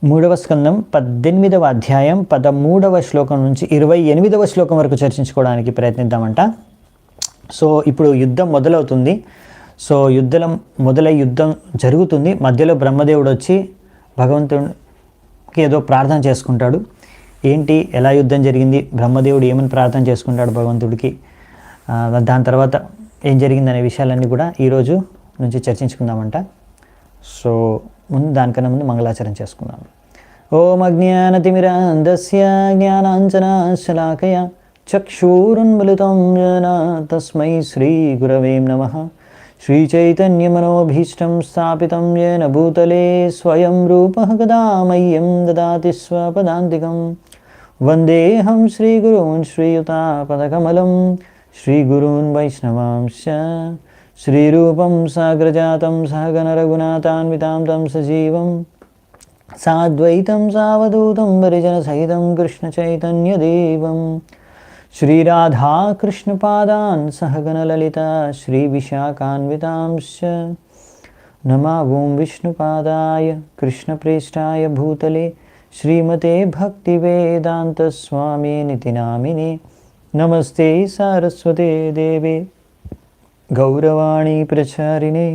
మూడవ స్కందం 18వ అధ్యాయం 13వ శ్లోకం నుంచి 28వ శ్లోకం వరకు చర్చించుకోవడానికి ప్రయత్నిద్దామంట. సో ఇప్పుడు యుద్ధం మొదలవుతుంది. సో యుద్ధం జరుగుతుంది. మధ్యలో బ్రహ్మదేవుడు వచ్చి భగవంతుడికి ఏదో ప్రార్థన చేసుకుంటాడు. ఏంటి, ఎలా యుద్ధం జరిగింది, బ్రహ్మదేవుడు ఏమని ప్రార్థన చేసుకుంటాడు భగవంతుడికి, దాని తర్వాత ఏం జరిగిందనే విషయాలన్నీ కూడా ఈరోజు నుంచి చర్చించుకుందామంట. సో దానికన్నా ముందు మంగళాచరణ చేసుకుందాం. ఓం అజ్ఞానతిమిరాంధస్య జ్ఞానాంజనశలాకయ చక్షురున్మిలితం येन తస్మై శ్రీగురవే నమః. శ్రీచైతన్యమనోభీష్టం స్థాపితం येन భూతలే స్వయం రూపః కదా మह्यं దదాతి స్వపదాంతికం. వందేహం శ్రీగురూన్ శ్రీయుతాపదకమలం శ్రీగురూన్ వైష్ణవాంశ్చ శ్రీరూపం సాగ్రజాతం సహగణ రఘునాథాన్వితాం తం సజీవం సాద్వైతం సావధూతం పరిజనసహితం కృష్ణచైతన్యదేవం శ్రీరాధాకృష్ణపాదాన్ సహగణ లలిత శ్రీవిశాఖాన్వితాంశ్చ నమో ఓం విష్ణుపాదాయ కృష్ణప్రేష్టాయ భూతలే శ్రీమతే భక్తివేదాంతస్వామినితి నామినే. నమస్తే సారస్వతే దేవే గౌరవాణి ప్రచారిణే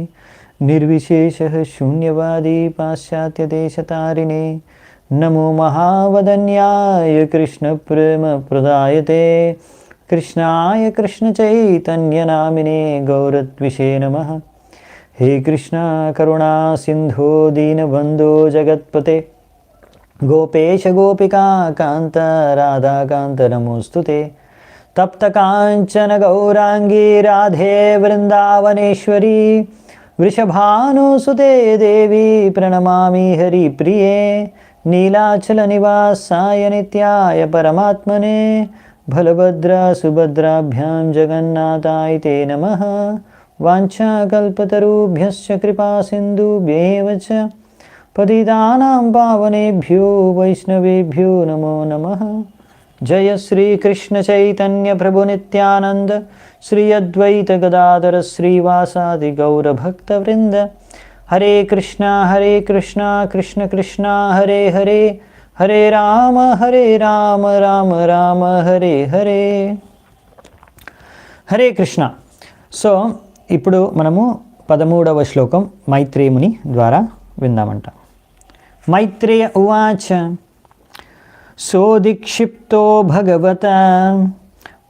నిర్విశేషః శూన్యవాది పాశ్చాత్యదేశతారిణే. నమో మహావదన్యాయ కృష్ణ ప్రేమ ప్రదాయతే కృష్ణాయ కృష్ణ చైతన్యనామినే గౌరత్విషే నమః. హే కృష్ణ కరుణా సింధో దీనబంధో జగత్పతే గోపేశ గోపికా కాంత రాధాకాంత నమోస్తుతే. తప్త కాంచన గౌరాంగీ రాధే వృందావనేశ్వరీ వృషభానుసుతే దేవి ప్రణమామి హరిప్రియే. నీలాచల నివాసాయ నిత్యాయ పరమాత్మనే బలభద్ర సుభద్రాభ్యాం జగన్నాథాయ తే నమః. వాంఛాకల్పతరుభ్యశ్చ కృపా సింధుభ్యేవ చ పతితానాం పావనేభ్యో వైష్ణవేభ్యో నమో నమః. జయ శ్రీ కృష్ణ చైతన్య ప్రభు నిత్యానంద శ్రీ అద్వైత గదాధర శ్రీవాసాది గౌరభక్త వృంద. హరే కృష్ణ కృష్ణ కృష్ణ హరే హరే హరే రామ రామ రామ హరే హరే. హరే కృష్ణ. సో ఇప్పుడు మనము 13వ శ్లోకం మైత్రేయుని ద్వారా విందామంట. మైత్రేయ ఉవాచ సోదిక్షిప్తో భగవత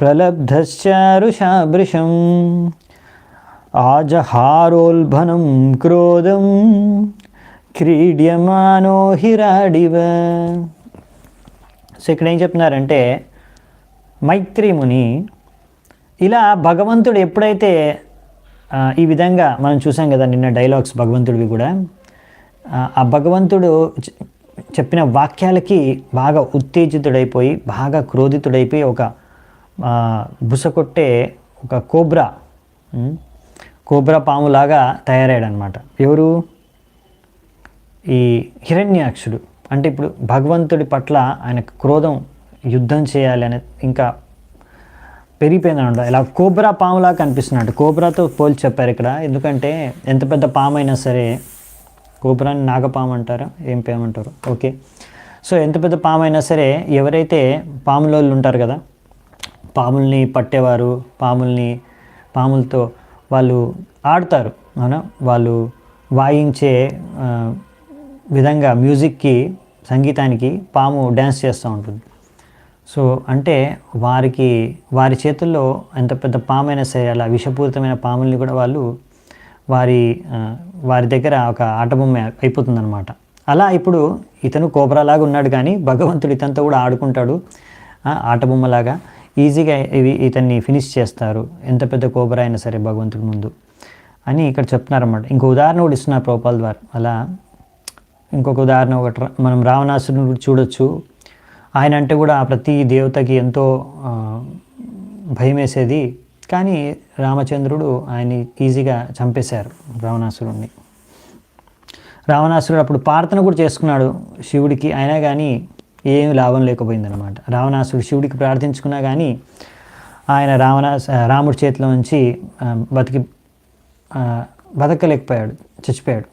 ప్రలబ్ధశ్చారుషాభృశం ఆజహారోల్బనం క్రోధం క్రీడ్యమానో హిరాడివ. సో ఇక్కడ ఏం చెప్తున్నారంటే, మైత్రేయుని ఇలా భగవంతుడు ఎప్పుడైతే ఈ విధంగా మనం చూసాం కదా నిన్న డైలాగ్స్ భగవంతుడివి కూడా, ఆ భగవంతుడు చెప్పిన వాక్యాలకి బాగా ఉత్తేజితుడైపోయి బాగా క్రోధితుడైపోయి ఒక బుసకొట్టే ఒక కోబ్రా పాములాగా తయారయ్యాడనమాట. ఎవరు? ఈ హిరణ్యాక్షుడు. అంటే ఇప్పుడు భగవంతుడి పట్ల ఆయనకు క్రోధం, యుద్ధం చేయాలి అనేది ఇంకా పెరిగిపోయిందనమాట. ఇలా కోబ్రా పాములా కనిపిస్తున్నాడు. కోబ్రాతో పోల్చి చెప్పారు ఇక్కడ. ఎందుకంటే ఎంత పెద్ద పాము అయినా సరే, కోబ్రాని నాగపాము అంటారా, ఏం పాము అంటారు, ఓకే. సో ఎంత పెద్ద పాము అయినా సరే, ఎవరైతే పాములోళ్ళు ఉంటారు కదా, పాముల్ని పట్టేవారు, పాములతో వాళ్ళు ఆడతారు, అవునా, వాళ్ళు వాయించే విధంగా మ్యూజిక్కి, సంగీతానికి పాము డ్యాన్స్ చేస్తూ ఉంటుంది. సో అంటే వారి చేతుల్లో ఎంత పెద్ద పాము అయినా సరే, అలా విషపూరితమైన పాముల్ని కూడా వాళ్ళు వారి దగ్గర ఒక ఆటబొమ్మ అయిపోతుందన్నమాట. అలా ఇప్పుడు ఇతను కోబ్రాలాగా ఉన్నాడు, కానీ భగవంతుడు ఇతనితో కూడా ఆడుకుంటాడు ఆటబొమ్మలాగా. ఈజీగా ఇతన్ని ఫినిష్ చేస్తారు, ఎంత పెద్ద కోబ్రా అయినా సరే భగవంతుడి ముందు అని ఇక్కడ చెప్తున్నారన్నమాట. ఇంకో ఉదాహరణ కూడా ఇస్తున్నారు ప్రభుపాల్ ద్వారా. అలా ఇంకొక ఉదాహరణ మనం రావణాసురుని కూడా చూడొచ్చు. ఆయన అంటే కూడా ప్రతి దేవతకి ఎంతో భయం వేసేది, కానీ రామచంద్రుడు ఆయన్ని ఈజీగా చంపేశారు రావణాసురుడిని. రావణాసురుడు అప్పుడు ప్రార్థన కూడా చేసుకున్నాడు శివుడికి, అయినా కానీ ఏమి లాభం లేకపోయిందనమాట. రావణాసురుడు శివుడికి ప్రార్థించుకున్నా కానీ ఆయన రాముడి చేతిలో నుంచి బతకలేకపోయాడు, చచ్చిపోయాడు.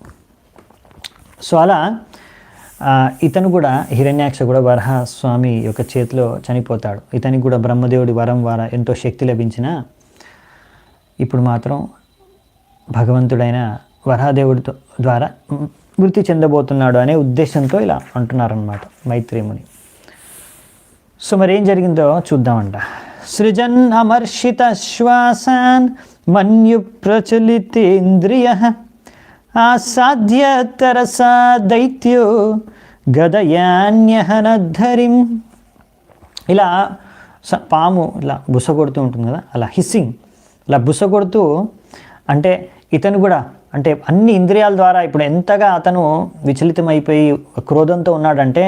సో అలా ఇతను కూడా హిరణ్యాక్ష కూడా వరాహస్వామి యొక్క చేతిలో చనిపోతాడు. ఇతనికి కూడా బ్రహ్మదేవుడి వరం ద్వారా ఎంతో శక్తి లభించిన ఇప్పుడు మాత్రం భగవంతుడైన వరాహదేవుడి ద్వారా మృతి చెందబోతున్నాడు అనే ఉద్దేశంతో ఇలా అంటున్నారన్నమాట మైత్రేయుని. సో మరి ఏం జరిగిందో చూద్దామంట. సృజన్ అమర్షిత శ్వాసాన్ మన్యు ప్రచలితేంద్రియ ఆసాధ్య తరసా దైత్యో గదయాన్యహనద్ధరిం. ఇలా పాము ఇలా బుస కొడుతూ ఉంటుంది కదా, అలా హిస్సింగ్ ఇలా బుస కొడుతూ, అంటే ఇతను కూడా అంటే అన్ని ఇంద్రియాల ద్వారా ఇప్పుడు ఎంతగా అతను విచలితమైపోయి క్రోధంతో ఉన్నాడంటే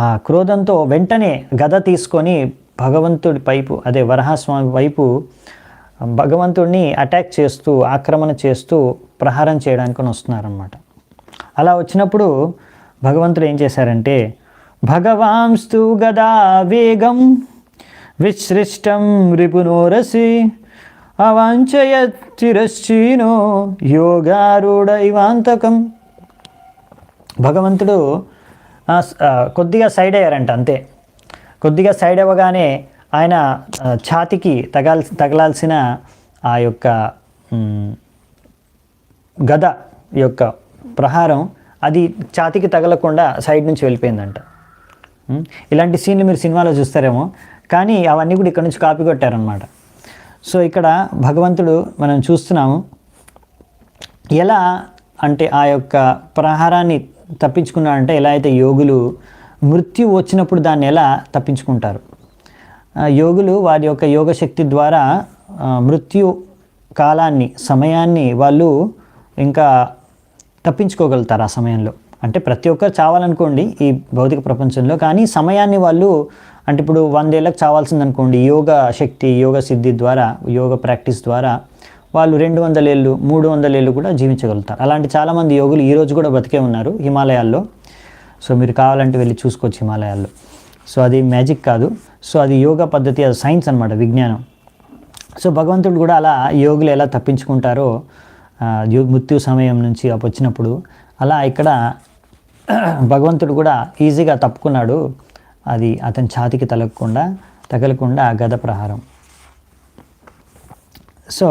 ఆ క్రోధంతో వెంటనే గద తీసుకొని భగవంతుడి వైపు, అదే వరాహస్వామి వైపు భగవంతుడిని అటాక్ చేస్తూ ఆక్రమణ చేస్తూ ప్రహారం చేయడానికి వస్తున్నారన్నమాట. అలా వచ్చినప్పుడు భగవంతుడు ఏం చేశారంటే భగవాంస్తు గదా వేగం విసృష్టం రిపునోరసి అవాంఛయతిరశ్చీనో యోగారూఢ ఇవాంతకం. భగవంతుడు కొద్దిగా సైడ్ అయ్యారంట, అంతే. కొద్దిగా సైడ్ అవ్వగానే ఆయన ఛాతికి తగలాల్సిన ఆ యొక్క గద యొక్క ప్రహారం అది ఛాతికి తగలకుండా సైడ్ నుంచి వెళ్ళిపోయిందంట. ఇలాంటి సీన్లు మీరు సినిమాలో చూస్తారేమో, కానీ అవన్నీ కూడా ఇక్కడ నుంచి కాపీ కొట్టారనమాట. సో ఇక్కడ భగవంతుడు మనం చూస్తున్నాము ఎలా అంటే ఆ యొక్క ప్రహారాన్ని తప్పించుకున్నాడంటే, ఎలా అయితే యోగులు మృత్యు వచ్చినప్పుడు దాన్ని ఎలా తప్పించుకుంటారు. యోగులు వారి యొక్క యోగశక్తి ద్వారా మృత్యు కాలాన్ని, సమయాన్ని వాళ్ళు ఇంకా తప్పించుకోగలుగుతారు ఆ సమయంలో. అంటే ప్రతి ఒక్కరు చావాలనుకోండి ఈ భౌతిక ప్రపంచంలో, కానీ సమయాన్ని వాళ్ళు, అంటే ఇప్పుడు 100 ఏళ్ళకి చావాల్సిందనుకోండి, యోగ శక్తి, యోగ సిద్ధి ద్వారా, యోగ ప్రాక్టీస్ ద్వారా వాళ్ళు 200 ఏళ్ళు 300 ఏళ్ళు కూడా జీవించగలుగుతారు. అలాంటి చాలామంది యోగులు ఈరోజు కూడా బతికే ఉన్నారు హిమాలయాల్లో. సో మీరు కావాలంటే వెళ్ళి చూసుకోవచ్చు హిమాలయాల్లో. సో అది మ్యాజిక్ కాదు, సో అది యోగా పద్ధతి, అది సైన్స్ అనమాట, విజ్ఞానం. సో భగవంతుడు కూడా అలా యోగులు ఎలా తప్పించుకుంటారో మృత్యు సమయం నుంచి వచ్చినప్పుడు, అలా ఇక్కడ భగవంతుడు కూడా ఈజీగా తప్పుకున్నాడు. అది అతని ఛాతికి తగలకుండా గద ప్రహారం. సో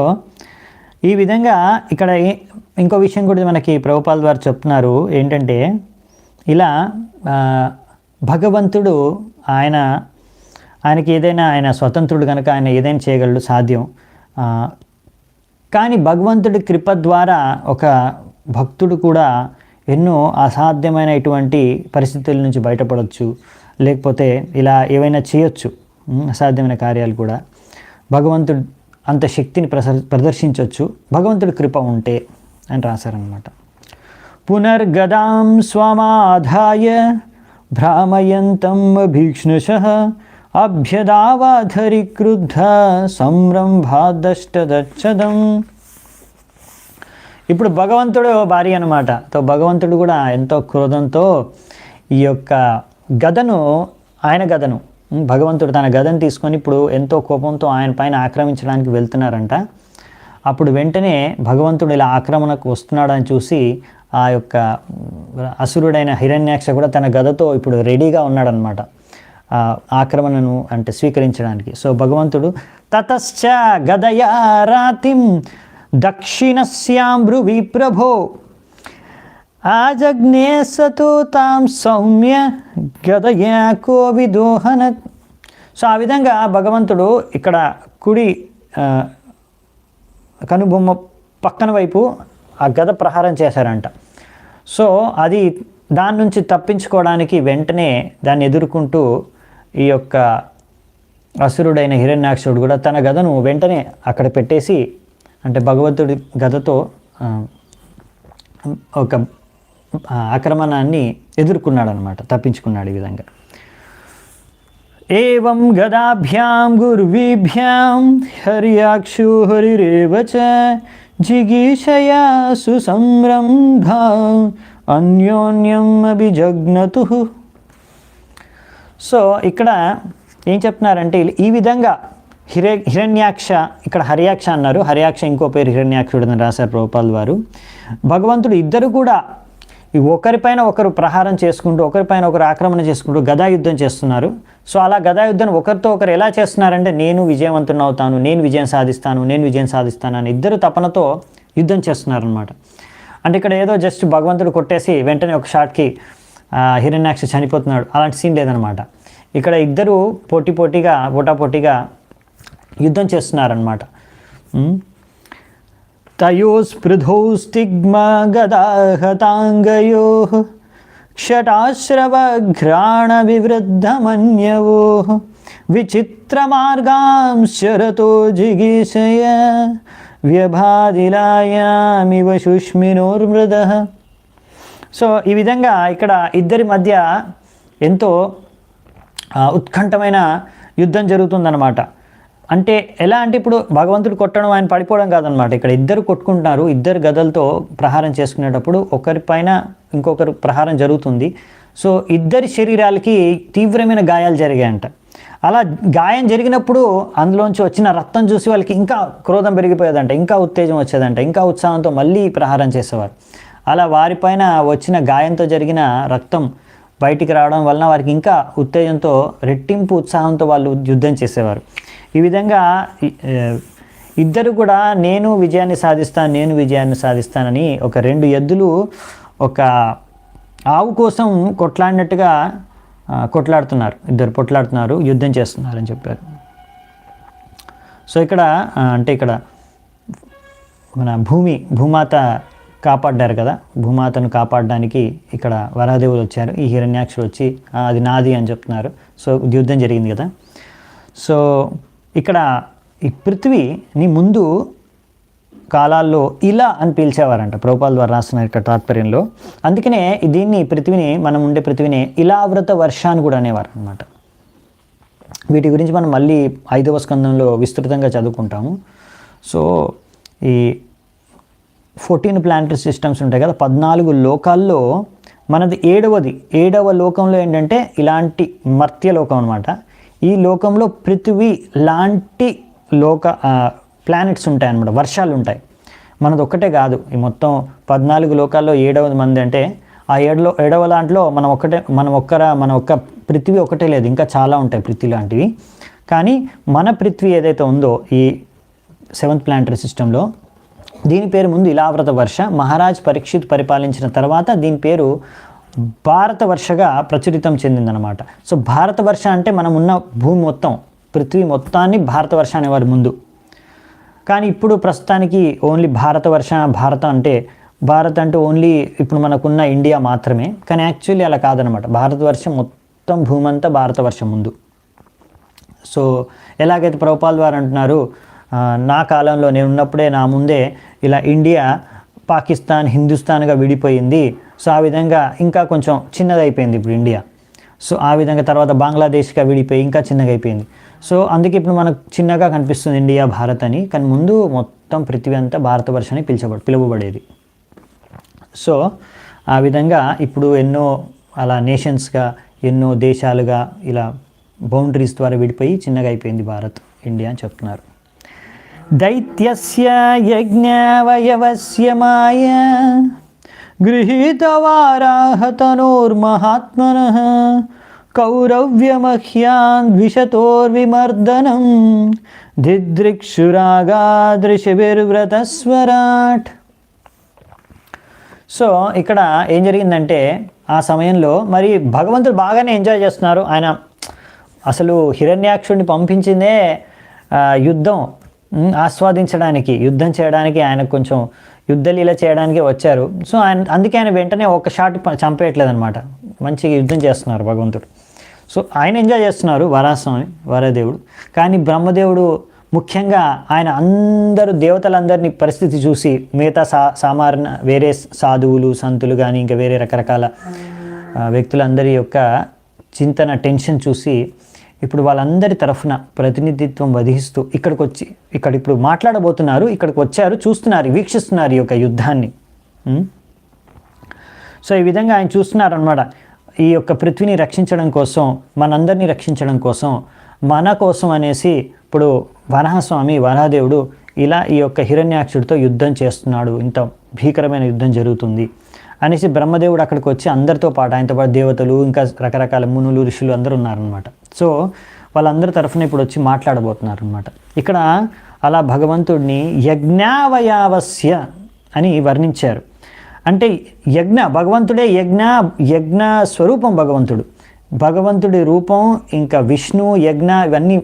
ఈ విధంగా ఇక్కడ ఇంకో విషయం కూడా మనకి ప్రభుపాల్ ద్వారా చెప్తున్నారు ఏంటంటే, ఇలా భగవంతుడు ఆయనకి ఏదైనా, ఆయన స్వతంత్రుడు కనుక ఆయన ఏదైనా చేయగలడు, సాధ్యం. కానీ భగవంతుడి కృప ద్వారా ఒక భక్తుడు కూడా ఎన్నో అసాధ్యమైన ఇటువంటి పరిస్థితుల నుంచి బయటపడవచ్చు, లేకపోతే ఇలా ఏవైనా చేయొచ్చు, అసాధ్యమైన కార్యాలు కూడా. భగవంతుడు అంత శక్తిని ప్రదర్శించవచ్చు భగవంతుడి కృప ఉంటే అని రాశారనమాట. పునర్గదాం స్వమాధాయ భ్రామయంతం భీక్ష్ణుషః అభ్యదావాధరి క్రుద్ధ సంరంభాదష్టదచ్చదం. ఇప్పుడు భగవంతుడు భార్య అనమాట. భగవంతుడు కూడా ఎంతో క్రోధంతో ఈ యొక్క గదను, ఆయన గదను, భగవంతుడు తన గదను తీసుకొని ఇప్పుడు ఎంతో కోపంతో ఆయన పైన ఆక్రమించడానికి వెళ్తున్నారంట. అప్పుడు వెంటనే భగవంతుడు ఇలా ఆక్రమణకు వస్తున్నాడని చూసి ఆ యొక్క అసురుడైన హిరణ్యాక్ష కూడా తన గదతో ఇప్పుడు రెడీగా ఉన్నాడనమాట ఆక్రమణను అంటే స్వీకరించడానికి. సో భగవంతుడు తతశ్చ గదయా రాతిం దక్షిణస్యాం బ్రువి ప్రభో ఆజగ్నే సతు తాం సౌమ్య గదయా కోవిదోహన. సో ఆ విధంగా భగవంతుడు ఇక్కడ కుడి కనుబొమ్మ పక్కన వైపు ఆ గద ప్రహారం చేశారంట. సో అది దాని నుంచి తప్పించుకోవడానికి వెంటనే దాన్ని ఎదుర్కొంటూ ఈ యొక్క అసురుడైన హిరణ్యాక్షుడు కూడా తన గదను వెంటనే అక్కడ పెట్టేసి, అంటే భగవంతుడి గదతో ఒక ఆక్రమణాన్ని ఎదుర్కొన్నాడు అనమాట, తప్పించుకున్నాడు ఈ విధంగా. ఏవం గదాభ్యాం గుర్వీభ్యాం హర్యాక్షు హరిరేవ చ జిగీషయా సుసంరంభ అన్యోన్యం అభిజగ్నతు. సో ఇక్కడ ఏం చెప్తున్నారంటే, ఈ విధంగా హిరణ్యాక్ష, ఇక్కడ హర్యాక్ష అన్నారు, హర్యాక్ష ఇంకో పేరు హిరణ్యాక్షుడు అని రాశారు ప్రభుపాల్ వారు. భగవంతుడు ఇద్దరు కూడా ఈ ఒకరిపైన ఒకరు ప్రహారం చేసుకుంటూ ఒకరిపైన ఒకరు ఆక్రమణ చేసుకుంటూ గదా యుద్ధం చేస్తున్నారు. సో అలా గదా యుద్ధం ఒకరితో ఒకరు ఎలా చేస్తున్నారంటే నేను విజయవంతుని అవుతాను, నేను విజయం సాధిస్తాను అని ఇద్దరు తపనతో యుద్ధం చేస్తున్నారనమాట. అంటే ఇక్కడ ఏదో జస్ట్ భగవంతుడు కొట్టేసి వెంటనే ఒక షాట్కి హిరణ్యాక్ష చనిపోతున్నాడు అలాంటి సీన్ లేదనమాట. ఇక్కడ ఇద్దరు పోటాపోటీగా యుద్ధం చేస్తున్నారనమాట. తయోస్పృధౌ స్తిగ్మా గదాహతాంగయో క్షటాశ్రవఘ్రాణ వివృద్ధమన్యవో విచిత్రమార్గాంశరతో జిగీషయ వ్యభాదిలాయామివ శుష్మినోర్మృదః. సో ఈ విధంగా ఇక్కడ ఇద్దరి మధ్య ఎంతో ఉత్కంఠమైన యుద్ధం జరుగుతుందన్నమాట. అంటే ఎలా అంటే ఇప్పుడు భగవంతుడు కొట్టడం ఆయన పడిపోవడం కాదనమాట. ఇక్కడ ఇద్దరు కొట్టుకుంటున్నారు, ఇద్దరు గదలతో ప్రహారం చేసుకునేటప్పుడు ఒకరిపైన ఇంకొకరు ప్రహారం జరుగుతుంది. సో ఇద్దరి శరీరాలకి తీవ్రమైన గాయాలు జరిగాయంట. అలా గాయం జరిగినప్పుడు అందులోంచి వచ్చిన రక్తం చూసి వాళ్ళకి ఇంకా క్రోధం పెరిగిపోయేదంట, ఇంకా ఉత్తేజం వచ్చేదంట, ఇంకా ఉత్సాహంతో మళ్ళీ ప్రహారం చేసేవారు. అలా వారిపైన వచ్చిన గాయంతో జరిగిన రక్తం బయటికి రావడం వలన వారికి ఇంకా ఉత్తేజంతో రెట్టింపు ఉత్సాహంతో వాళ్ళు యుద్ధం చేసేవారు. ఈ విధంగా ఇద్దరు కూడా నేను విజయాన్ని సాధిస్తానని ఒక రెండు ఎద్దులు ఒక ఆవు కోసం కొట్లాడినట్టుగా కొట్లాడుతున్నారు, యుద్ధం చేస్తున్నారని చెప్పారు. సో ఇక్కడ ఇక్కడ మన భూమాత కాపాడ్డారు కదా, భూమాతను కాపాడడానికి ఇక్కడ వరాదేవులు వచ్చారు. ఈ హిరణ్యాక్షుడు వచ్చి అది నాది అని చెప్తున్నారు. సో యుద్ధం జరిగింది కదా. సో ఇక్కడ ఈ పృథ్వీని ముందు కాలాల్లో ఇలా అని పిలిచేవారంట, ప్రభుపాల ద్వారా రాస్తున్నారు ఇక్కడ తాత్పర్యంలో. అందుకనే పృథ్వీని మనం ఉండే పృథ్వీని ఇలావృత వర్ష అని కూడా అనేవారు అనమాట. వీటి గురించి మనం మళ్ళీ 5వ స్కందంలో విస్తృతంగా చదువుకుంటాము. సో ఈ 14 ప్లానటరీ సిస్టమ్స్ ఉంటాయి కదా, 14 లోకాల్లో మనది 7వ లోకంలో ఏంటంటే ఇలాంటి మర్త్యలోకం అనమాట. ఈ లోకంలో పృథ్వీ లాంటి ప్లానెట్స్ ఉంటాయన్నమాట, వర్షాలు ఉంటాయి. మనది ఒక్కటే కాదు, ఈ మొత్తం 14 లోకాల్లో 7వ మంది అంటే ఆ 7వ దాంట్లో మన ఒక్క పృథ్వీ ఒకటే లేదు, ఇంకా చాలా ఉంటాయి పృథ్వీ లాంటివి. కానీ మన పృథ్వీ ఏదైతే ఉందో ఈ 7th ప్లానటరీ సిస్టంలో దీని పేరు ముందు ఇలావృత వర్ష. మహారాజ్ పరీక్షిత్ పరిపాలించిన తర్వాత దీని పేరు భారతవర్షగా ప్రచురితం చెందిందనమాట. సో భారతవర్ష అంటే మనం ఉన్న భూమి మొత్తం, పృథ్వీ మొత్తాన్ని భారతవర్ష అనేవారు ముందు. కానీ ఇప్పుడు ప్రస్తుతానికి ఓన్లీ భారతవర్ష, భారత అంటే ఓన్లీ ఇప్పుడు మనకున్న ఇండియా మాత్రమే. కానీ యాక్చువల్లీ అలా కాదనమాట, భారతవర్షం మొత్తం భూమి అంతా భారతవర్షం ముందు. సో ఎలాగైతే ప్రభుపాల్ వారు అంటున్నారు, నా కాలంలో నేను ఉన్నప్పుడే నా ముందే ఇలా ఇండియా పాకిస్తాన్ హిందుస్థాన్గా విడిపోయింది. సో ఆ విధంగా ఇంకా కొంచెం చిన్నదైపోయింది ఇప్పుడు ఇండియా. సో ఆ విధంగా తర్వాత బంగ్లాదేశ్గా విడిపోయి ఇంకా చిన్నగా అయిపోయింది. సో అందుకే ఇప్పుడు మనకు చిన్నగా కనిపిస్తుంది ఇండియా, భారత్ అని. కానీ ముందు మొత్తం పృథ్వీ అంతా భారతవర్షాన్ని పిలువబడేది. సో ఆ విధంగా ఇప్పుడు ఎన్నో అలా నేషన్స్గా, ఎన్నో దేశాలుగా ఇలా బౌండరీస్ ద్వారా విడిపోయి చిన్నగా అయిపోయింది భారత్, ఇండియా అని చెప్తున్నారు. దైత్యస్య యజ్ఞావయవస్య మాయ గృహీతవారాహతనోర్మహాత్మనః కౌరవ్యమహ్యాన్ ద్విషతోర్విమర్దనం దిదృక్షురాగాదృశిభిర్వ్రతస్వరాట్. సో ఇక్కడ ఏం జరిగిందంటే ఆ సమయంలో మరి భగవంతుడు బాగానే ఎంజాయ్ చేస్తున్నారు. ఆయన అసలు హిరణ్యాక్షుడిని పంపించిందే యుద్ధం ఆస్వాదించడానికి, యుద్ధం చేయడానికి, ఆయన కొంచెం యుద్ధలీల చేయడానికి వచ్చారు. సో అందుకే ఆయన వెంటనే ఒక షాట్ చంపేయట్లేదు అనమాట, మంచిగా యుద్ధం చేస్తున్నారు భగవంతుడు. సో ఆయన ఎంజాయ్ చేస్తున్నారు వరదేవుడు. కానీ బ్రహ్మదేవుడు ముఖ్యంగా ఆయన దేవతలందరినీ పరిస్థితి చూసి, మిగతా సామాన్య వేరే సాధువులు, సంతులు కానీ ఇంకా వేరే రకరకాల వ్యక్తులందరి యొక్క చింతన, టెన్షన్ చూసి ఇప్పుడు వాళ్ళందరి తరఫున ప్రతినిధిత్వం వహిస్తూ ఇప్పుడు మాట్లాడబోతున్నారు, ఇక్కడికి వచ్చారు, చూస్తున్నారు, వీక్షిస్తున్నారు ఈ యొక్క యుద్ధాన్ని. సో ఈ విధంగా ఆయన చూస్తున్నారు అన్నమాట. ఈ యొక్క పృథ్వీని రక్షించడం కోసం, మనందరినీ రక్షించడం కోసం, మన కోసం అనేసి ఇప్పుడు వరాహదేవుడు ఇలా ఈ యొక్క హిరణ్యాక్షుడితో యుద్ధం చేస్తున్నాడు. ఇంత భీకరమైన యుద్ధం జరుగుతుంది అనేసి బ్రహ్మదేవుడు అక్కడికి వచ్చి అందరితో పాటు, ఆయనతో పాటు దేవతలు, ఇంకా రకరకాల మునులు, ఋషులు అందరూ ఉన్నారనమాట. సో వాళ్ళందరి తరఫున ఇప్పుడు వచ్చి మాట్లాడబోతున్నారు అనమాట. ఇక్కడ అలా భగవంతుడిని యజ్ఞావయావస్య అని వర్ణించారు. అంటే భగవంతుడే యజ్ఞ స్వరూపం భగవంతుడు. భగవంతుడి రూపం ఇంకా విష్ణు, యజ్ఞ ఇవన్నీ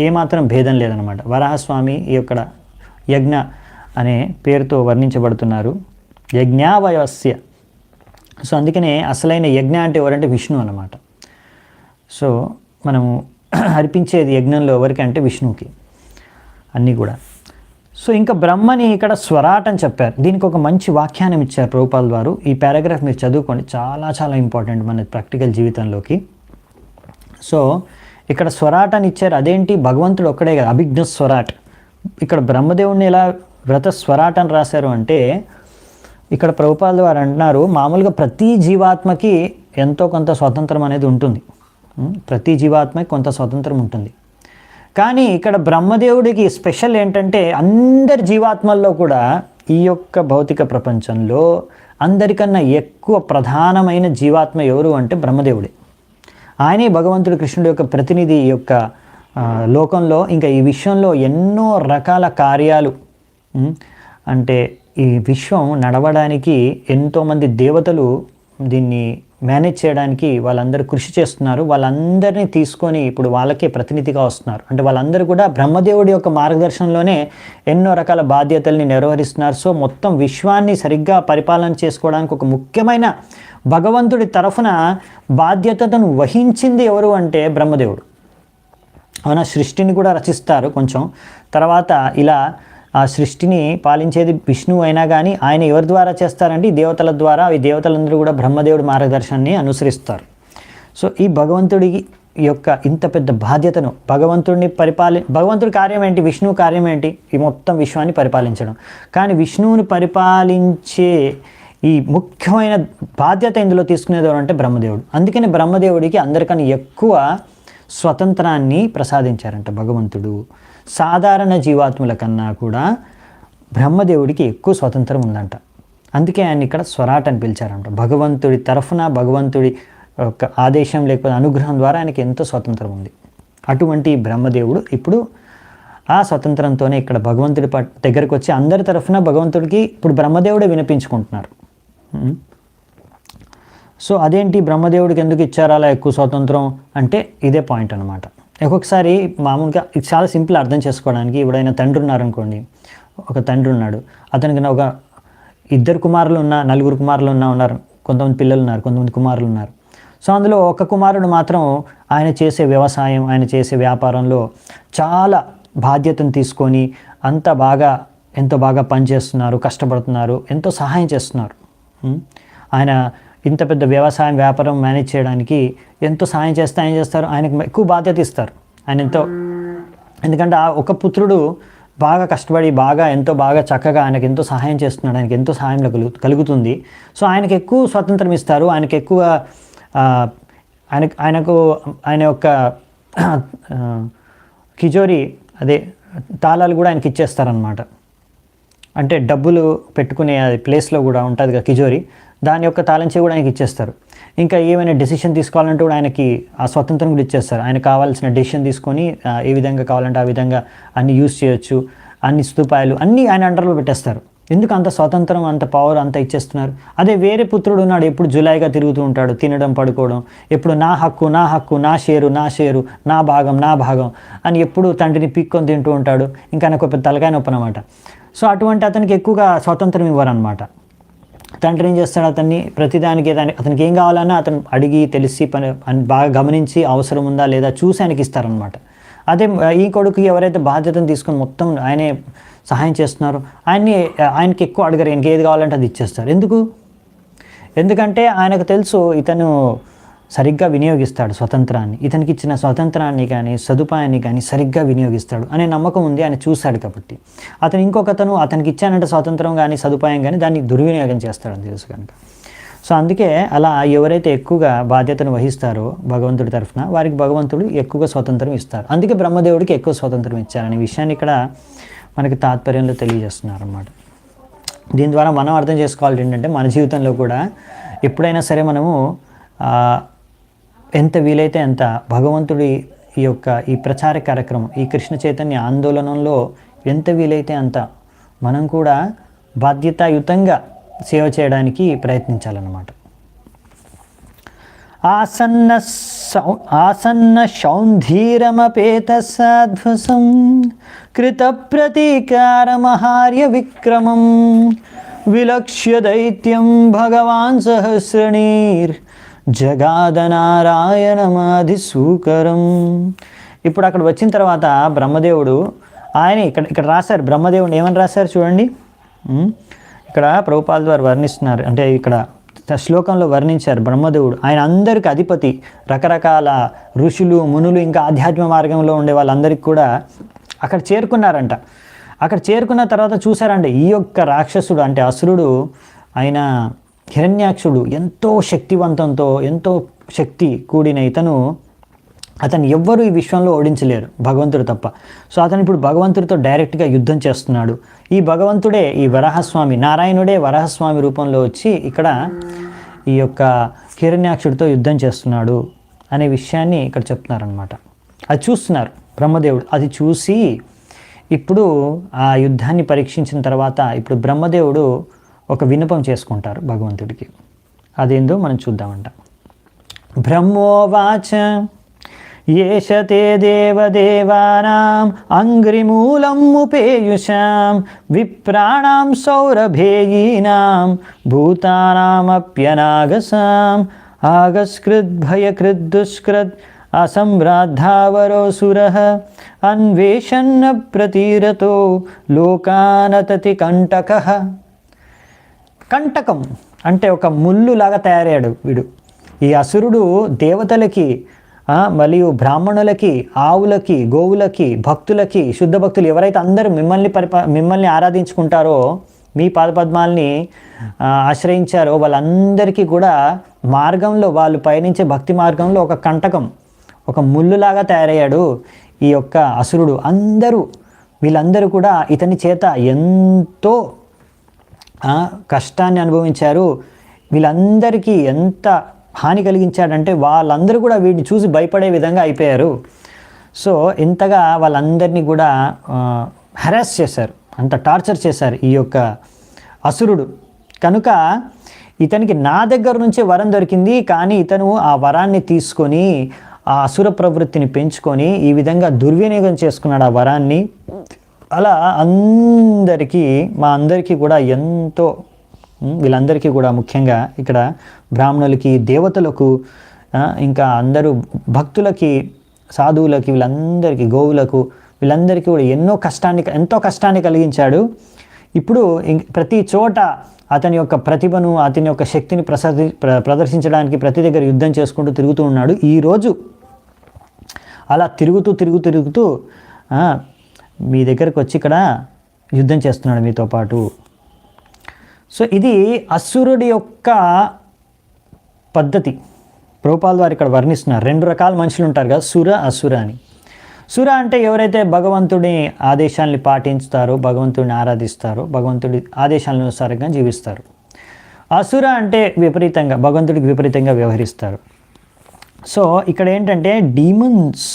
ఏమాత్రం భేదం లేదనమాట. వరాహస్వామి ఇక్కడ యజ్ఞ అనే పేరుతో వర్ణించబడుతున్నారు, యజ్ఞావయస్య. సో అందుకనే అసలైన యజ్ఞ అంటే ఎవరంటే విష్ణు అన్నమాట. సో మనము అర్పించేది యజ్ఞంలో ఎవరికి అంటే విష్ణువుకి అన్నీ కూడా. సో ఇంకా బ్రహ్మని ఇక్కడ స్వరాట్ అని చెప్పారు. దీనికి ఒక మంచి వ్యాఖ్యానం ఇచ్చారు ప్రభుపాల్ వారు. ఈ పారాగ్రాఫ్ మీరు చదువుకోండి, చాలా చాలా ఇంపార్టెంట్ మన ప్రాక్టికల్ జీవితంలోకి. సో ఇక్కడ స్వరాట్ అని ఇచ్చారు. అదేంటి, భగవంతుడు ఒక్కడే కదా, అభిజ్ఞ స్వరాట్. ఇక్కడ బ్రహ్మదేవుడిని ఎలా వ్రత స్వరాట్ అని రాశారు అంటే, ఇక్కడ ప్రభుపాల్ వారు అంటున్నారు, మామూలుగా ప్రతి జీవాత్మకి ఎంతో కొంత స్వాతంత్రం అనేది ఉంటుంది. ప్రతి జీవాత్మకి కొంత స్వాతంత్రం ఉంటుంది. కానీ ఇక్కడ బ్రహ్మదేవుడికి స్పెషల్ ఏంటంటే, అందరి జీవాత్మల్లో కూడా ఈ యొక్క భౌతిక ప్రపంచంలో అందరికన్నా ఎక్కువ ప్రధానమైన జీవాత్మ ఎవరు అంటే బ్రహ్మదేవుడే. ఆయనే భగవంతుడు కృష్ణుడి యొక్క ప్రతినిధి ఈ యొక్క లోకంలో. ఇంకా ఈ విశ్వంలో ఎన్నో రకాల కార్యాలు, అంటే ఈ విశ్వం నడవడానికి ఎంతోమంది దేవతలు దీన్ని మేనేజ్ చేయడానికి వాళ్ళందరూ కృషి చేస్తున్నారు. వాళ్ళందరినీ తీసుకొని ఇప్పుడు వాళ్ళకే ప్రతినిధిగా వస్తున్నారు. అంటే వాళ్ళందరూ కూడా బ్రహ్మదేవుడి యొక్క మార్గదర్శనంలోనే ఎన్నో రకాల బాధ్యతల్ని నిర్వహిస్తున్నారు. సో మొత్తం విశ్వాన్ని సరిగ్గా పరిపాలన చేసుకోవడానికి ఒక ముఖ్యమైన భగవంతుడి తరఫున బాధ్యతను వహించింది ఎవరు అంటే బ్రహ్మదేవుడు. అవునా, సృష్టిని కూడా రచిస్తారు కొంచెం తర్వాత. ఇలా ఆ సృష్టిని పాలించేది విష్ణువు అయినా కానీ ఆయన ఎవరి ద్వారా చేస్తారంటే ఈ దేవతల ద్వారా. ఈ దేవతలందరూ కూడా బ్రహ్మదేవుడి మార్గదర్శనాన్ని అనుసరిస్తారు. సో ఈ భగవంతుడికి యొక్క ఇంత పెద్ద బాధ్యతను భగవంతుడి కార్యం ఏంటి, విష్ణువు కార్యం ఏంటి, ఈ మొత్తం విశ్వాన్ని పరిపాలించడం. కానీ విష్ణువుని పరిపాలించే ఈ ముఖ్యమైన బాధ్యత ఇందులో తీసుకునేది ఎవరంటే బ్రహ్మదేవుడు. అందుకని బ్రహ్మదేవుడికి అందరికన్నా ఎక్కువ స్వతంత్రాన్ని ప్రసాదించారంట భగవంతుడు. సాధారణ జీవాత్ముల కన్నా కూడా బ్రహ్మదేవుడికి ఎక్కువ స్వతంత్రం ఉందంట. అందుకే ఆయన ఇక్కడ స్వరాట్ అని పిలిచారంట. భగవంతుడి తరఫున, భగవంతుడి యొక్క ఆదేశం లేకపోతే అనుగ్రహం ద్వారా ఆయనకి ఎంతో స్వతంత్రం ఉంది. అటువంటి బ్రహ్మదేవుడు ఇప్పుడు ఆ స్వతంత్రంతోనే ఇక్కడ భగవంతుడి దగ్గరికి వచ్చి అందరి తరఫున భగవంతుడికి ఇప్పుడు బ్రహ్మదేవుడే వినిపించుకుంటున్నారు. సో అదేంటి, బ్రహ్మదేవుడికి ఎందుకు ఇచ్చారు అలా ఎక్కువ స్వతంత్రం అంటే ఇదే పాయింట్ అనమాట. ఒక్కొక్కసారి మామూలుగా ఇది చాలా సింపుల్ అర్థం చేసుకోవడానికి. ఎవడైనా తండ్రి ఉన్నారనుకోండి, ఒక తండ్రి ఉన్నాడు, అతనికి ఒక 2 కుమారులు ఉన్నా, 4 కుమారులు ఉన్నారు, కొంతమంది పిల్లలు ఉన్నారు, కొంతమంది కుమారులు ఉన్నారు. సో అందులో ఒక కుమారుడు మాత్రం ఆయన చేసే వ్యవసాయం, ఆయన చేసే వ్యాపారంలో చాలా బాధ్యతను తీసుకొని ఎంతో బాగా పనిచేస్తున్నారు, కష్టపడుతున్నారు, ఎంతో సహాయం చేస్తున్నారు. ఆయన ఇంత పెద్ద వ్యవసాయం వ్యాపారం మేనేజ్ చేయడానికి ఎంతో సహాయం చేస్తే ఆయన చేస్తారు, ఆయనకు ఎక్కువ బాధ్యత ఇస్తారు. ఆయన ఎందుకంటే ఆ ఒక పుత్రుడు బాగా కష్టపడి ఎంతో బాగా చక్కగా ఆయనకు ఎంతో సహాయం చేస్తున్నాడు, ఆయనకి ఎంతో సహాయం కలుగుతుంది. సో ఆయనకు ఎక్కువ స్వతంత్రం ఇస్తారు. ఆయనకు ఎక్కువ ఆయన యొక్క కిజోరి అదే తాళాలు కూడా ఆయనకి ఇచ్చేస్తారనమాట. అంటే డబ్బులు పెట్టుకునే ప్లేస్లో కూడా ఉంటుంది కదా కిజోరి, దాని యొక్క తాళం చెవి కూడా ఆయనకి ఇచ్చేస్తారు. ఇంకా ఏమైనా డెసిషన్ తీసుకోవాలంటే కూడా ఆయనకి ఆ స్వతంత్రం కూడా ఇచ్చేస్తారు. ఆయన కావాల్సిన డెసిషన్ తీసుకొని ఏ విధంగా కావాలంటే ఆ విధంగా అన్ని యూజ్ చేయొచ్చు, అన్ని స్థూపాయాలు అన్నీ ఆయన అండర్లో పెట్టేస్తారు. ఎందుకు అంత స్వతంత్రం, అంత పవర్ అంతా ఇచ్చేస్తున్నారు? అదే వేరే పుత్రుడు ఉన్నాడు, ఎప్పుడు జులాయిగా తిరుగుతూ ఉంటాడు, తినడం పడుకోవడం, ఎప్పుడు నా హక్కు నా హక్కు, నా షేరు నా భాగం అని ఎప్పుడు తండ్రిని పీక్కొని తింటూ ఉంటాడు. ఇంకా ఆయనకు పెద్ద తలకాయ నొప్పి అనమాట. సో అటువంటి అతనికి ఎక్కువగా స్వాతంత్రం ఇవ్వరనమాట. తండ్రి ఏం చేస్తాడు, అతన్ని ప్రతిదానికి అతనికి ఏం కావాలన్నా అతను అడిగి తెలిసి బాగా గమనించి అవసరం ఉందా లేదా చూసి ఆయనకి ఇస్తారనమాట. అదే ఈ కొడుకు ఎవరైతే బాధ్యతను తీసుకొని మొత్తం ఆయనే సహాయం చేస్తున్నారో ఆయనకి ఎక్కువ అడగరు, ఆయనకి ఏది కావాలంటే అది ఇచ్చేస్తారు. ఎందుకంటే ఆయనకు తెలుసు ఇతను సరిగ్గా వినియోగిస్తాడు స్వతంత్రాన్ని, ఇతనికి ఇచ్చిన స్వతంత్రాన్ని కానీ సదుపాయాన్ని కానీ సరిగ్గా వినియోగిస్తాడు అనే నమ్మకం ఉంది, ఆయన చూశాడు కాబట్టి. అతనికి ఇచ్చానంటే స్వతంత్రం కానీ సదుపాయం కానీ దాన్ని దుర్వినియోగం చేస్తాడని తెలుసు కనుక. సో అందుకే అలా ఎవరైతే ఎక్కువగా బాధ్యతను వహిస్తారో భగవంతుడి తరఫున వారికి భగవంతుడు ఎక్కువగా స్వతంత్రం ఇస్తారు. అందుకే బ్రహ్మదేవుడికి ఎక్కువ స్వతంత్రం ఇచ్చారనే విషయాన్ని ఇక్కడ మనకి తాత్పర్యంలో తెలియజేస్తున్నారు అన్నమాట. దీని ద్వారా మనం అర్థం చేసుకోవాలి ఏంటంటే మన జీవితంలో కూడా ఎప్పుడైనా సరే మనము ఎంత వీలైతే అంత భగవంతుడి ఈ ప్రచార కార్యక్రమం, ఈ కృష్ణ చైతన్య ఆందోళనలో ఎంత వీలైతే అంత మనం కూడా బాధ్యతాయుతంగా సేవ చేయడానికి ప్రయత్నించాలన్నమాట. ఆసన్న శౌంధీరమపేత సాధ్వసం కృత ప్రతీకారమహార్య విక్రమం విలక్ష్య దైత్యం భగవాన్ సహస్రణీర్ జగాదనారాయణమాదిసూకరం. ఇప్పుడు అక్కడ వచ్చిన తర్వాత బ్రహ్మదేవుడు ఆయన ఇక్కడ రాశారు, బ్రహ్మదేవుడు ఏమని రాశారు చూడండి. ఇక్కడ ప్రభుపాదుల వారు వర్ణిస్తున్నారు, అంటే ఇక్కడ శ్లోకంలో వర్ణించారు. బ్రహ్మదేవుడు ఆయన అందరికి అధిపతి, రకరకాల ఋషులు మునులు ఇంకా ఆధ్యాత్మిక మార్గంలో ఉండే వాళ్ళందరికీ కూడా అక్కడ చేరుకున్నారంట. అక్కడ చేరుకున్న తర్వాత చూసారంటే ఈ యొక్క రాక్షసుడు అంటే అసురుడు ఆయన హిరణ్యాక్షుడు ఎంతో శక్తివంతంతో ఎంతో శక్తి కూడిన అతను ఎవ్వరూ ఈ విశ్వంలో ఓడించలేరు భగవంతుడు తప్ప. సో అతను ఇప్పుడు భగవంతుడితో డైరెక్ట్గా యుద్ధం చేస్తున్నాడు. ఈ భగవంతుడే ఈ వరాహస్వామి, నారాయణుడే వరాహస్వామి రూపంలో వచ్చి ఇక్కడ ఈ యొక్క హిరణ్యాక్షుడితో యుద్ధం చేస్తున్నాడు అనే విషయాన్ని ఇక్కడ చెప్తున్నారనమాట. అది చూస్తున్నారు బ్రహ్మదేవుడు. అది చూసి ఇప్పుడు ఆ యుద్ధాన్ని పరీక్షించిన తర్వాత ఇప్పుడు బ్రహ్మదేవుడు ఒక విన్నపం చేసుకుంటారు భగవంతుడికి. అదేందో మనం చూద్దామంట. బ్రహ్మోవాచ ఏషతే దేవదేవానాం అంగ్రిమూలం ఉపేయుషాం విప్రాణాం సౌరభేయీనాం భూతానామప్యనాగసాం ఆగస్కృద్భయకృద్దుష్కృద్ అసంరాద్ధావరోసురః అన్వేషన్న ప్రతీరతో లోకానతతి కంటకః. కంటకం అంటే ఒక ముల్లులాగా తయారయ్యాడు వీడు. ఈ అసురుడు దేవతలకి మరియు బ్రాహ్మణులకి, ఆవులకి, గోవులకి, భక్తులకి, శుద్ధ భక్తులు ఎవరైతే అందరూ మిమ్మల్ని ఆరాధించుకుంటారో, మీ పాదపద్మాల్ని ఆశ్రయించారో వాళ్ళందరికీ కూడా మార్గంలో, వాళ్ళు పయనించే భక్తి మార్గంలో ఒక కంటకం, ఒక ముల్లులాగా తయారయ్యాడు ఈ యొక్క అసురుడు. వీళ్ళందరూ కూడా ఇతని చేత ఎంతో కష్టాన్ని అనుభవించారు. వీళ్ళందరికీ ఎంత హాని కలిగించాడంటే వాళ్ళందరూ కూడా వీడిని చూసి భయపడే విధంగా అయిపోయారు. సో ఇంతగా వాళ్ళందరినీ కూడా హెరాస్ చేశారు, అంత టార్చర్ చేశారు ఈ యొక్క అసురుడు. కనుక ఇతనికి నా దగ్గర నుంచి వరం దొరికింది, కానీ ఇతను ఆ వరాన్ని తీసుకొని ఆ అసుర ప్రవృత్తిని పెంచుకొని ఈ విధంగా దుర్వినియోగం చేసుకున్నాడు ఆ వరాన్ని. అలా మా అందరికీ కూడా ఎంతో, వీళ్ళందరికీ కూడా ముఖ్యంగా ఇక్కడ బ్రాహ్మణులకి, దేవతలకు, ఇంకా అందరూ భక్తులకి, సాధువులకి, వీళ్ళందరికీ, గోవులకు, వీళ్ళందరికీ కూడా ఎంతో కష్టాన్ని కలిగించాడు. ఇప్పుడు ప్రతి చోట అతని యొక్క ప్రతిభను, అతని యొక్క శక్తిని ప్రదర్శించడానికి ప్రతి దగ్గర యుద్ధం చేసుకుంటూ తిరుగుతూ ఉన్నాడు. ఈరోజు అలా తిరుగుతూ మీ దగ్గరకు వచ్చి ఇక్కడ యుద్ధం చేస్తున్నాడు మీతో పాటు. సో ఇది అసురుడి యొక్క పద్ధతి. ప్రభుపాదుల వారు ఇక్కడ వర్ణిస్తున్నారు. 2 రకాల మనుషులు ఉంటారు కదా, సుర, అసుర అని. సుర అంటే ఎవరైతే భగవంతుడి ఆదేశాలని పాటిస్తారో, భగవంతుడిని ఆరాధిస్తారో, భగవంతుడి ఆదేశాలనుసారంగా జీవిస్తారు. అసుర అంటే భగవంతుడికి విపరీతంగా వ్యవహరిస్తారు. సో ఇక్కడ ఏంటంటే డీమన్స్,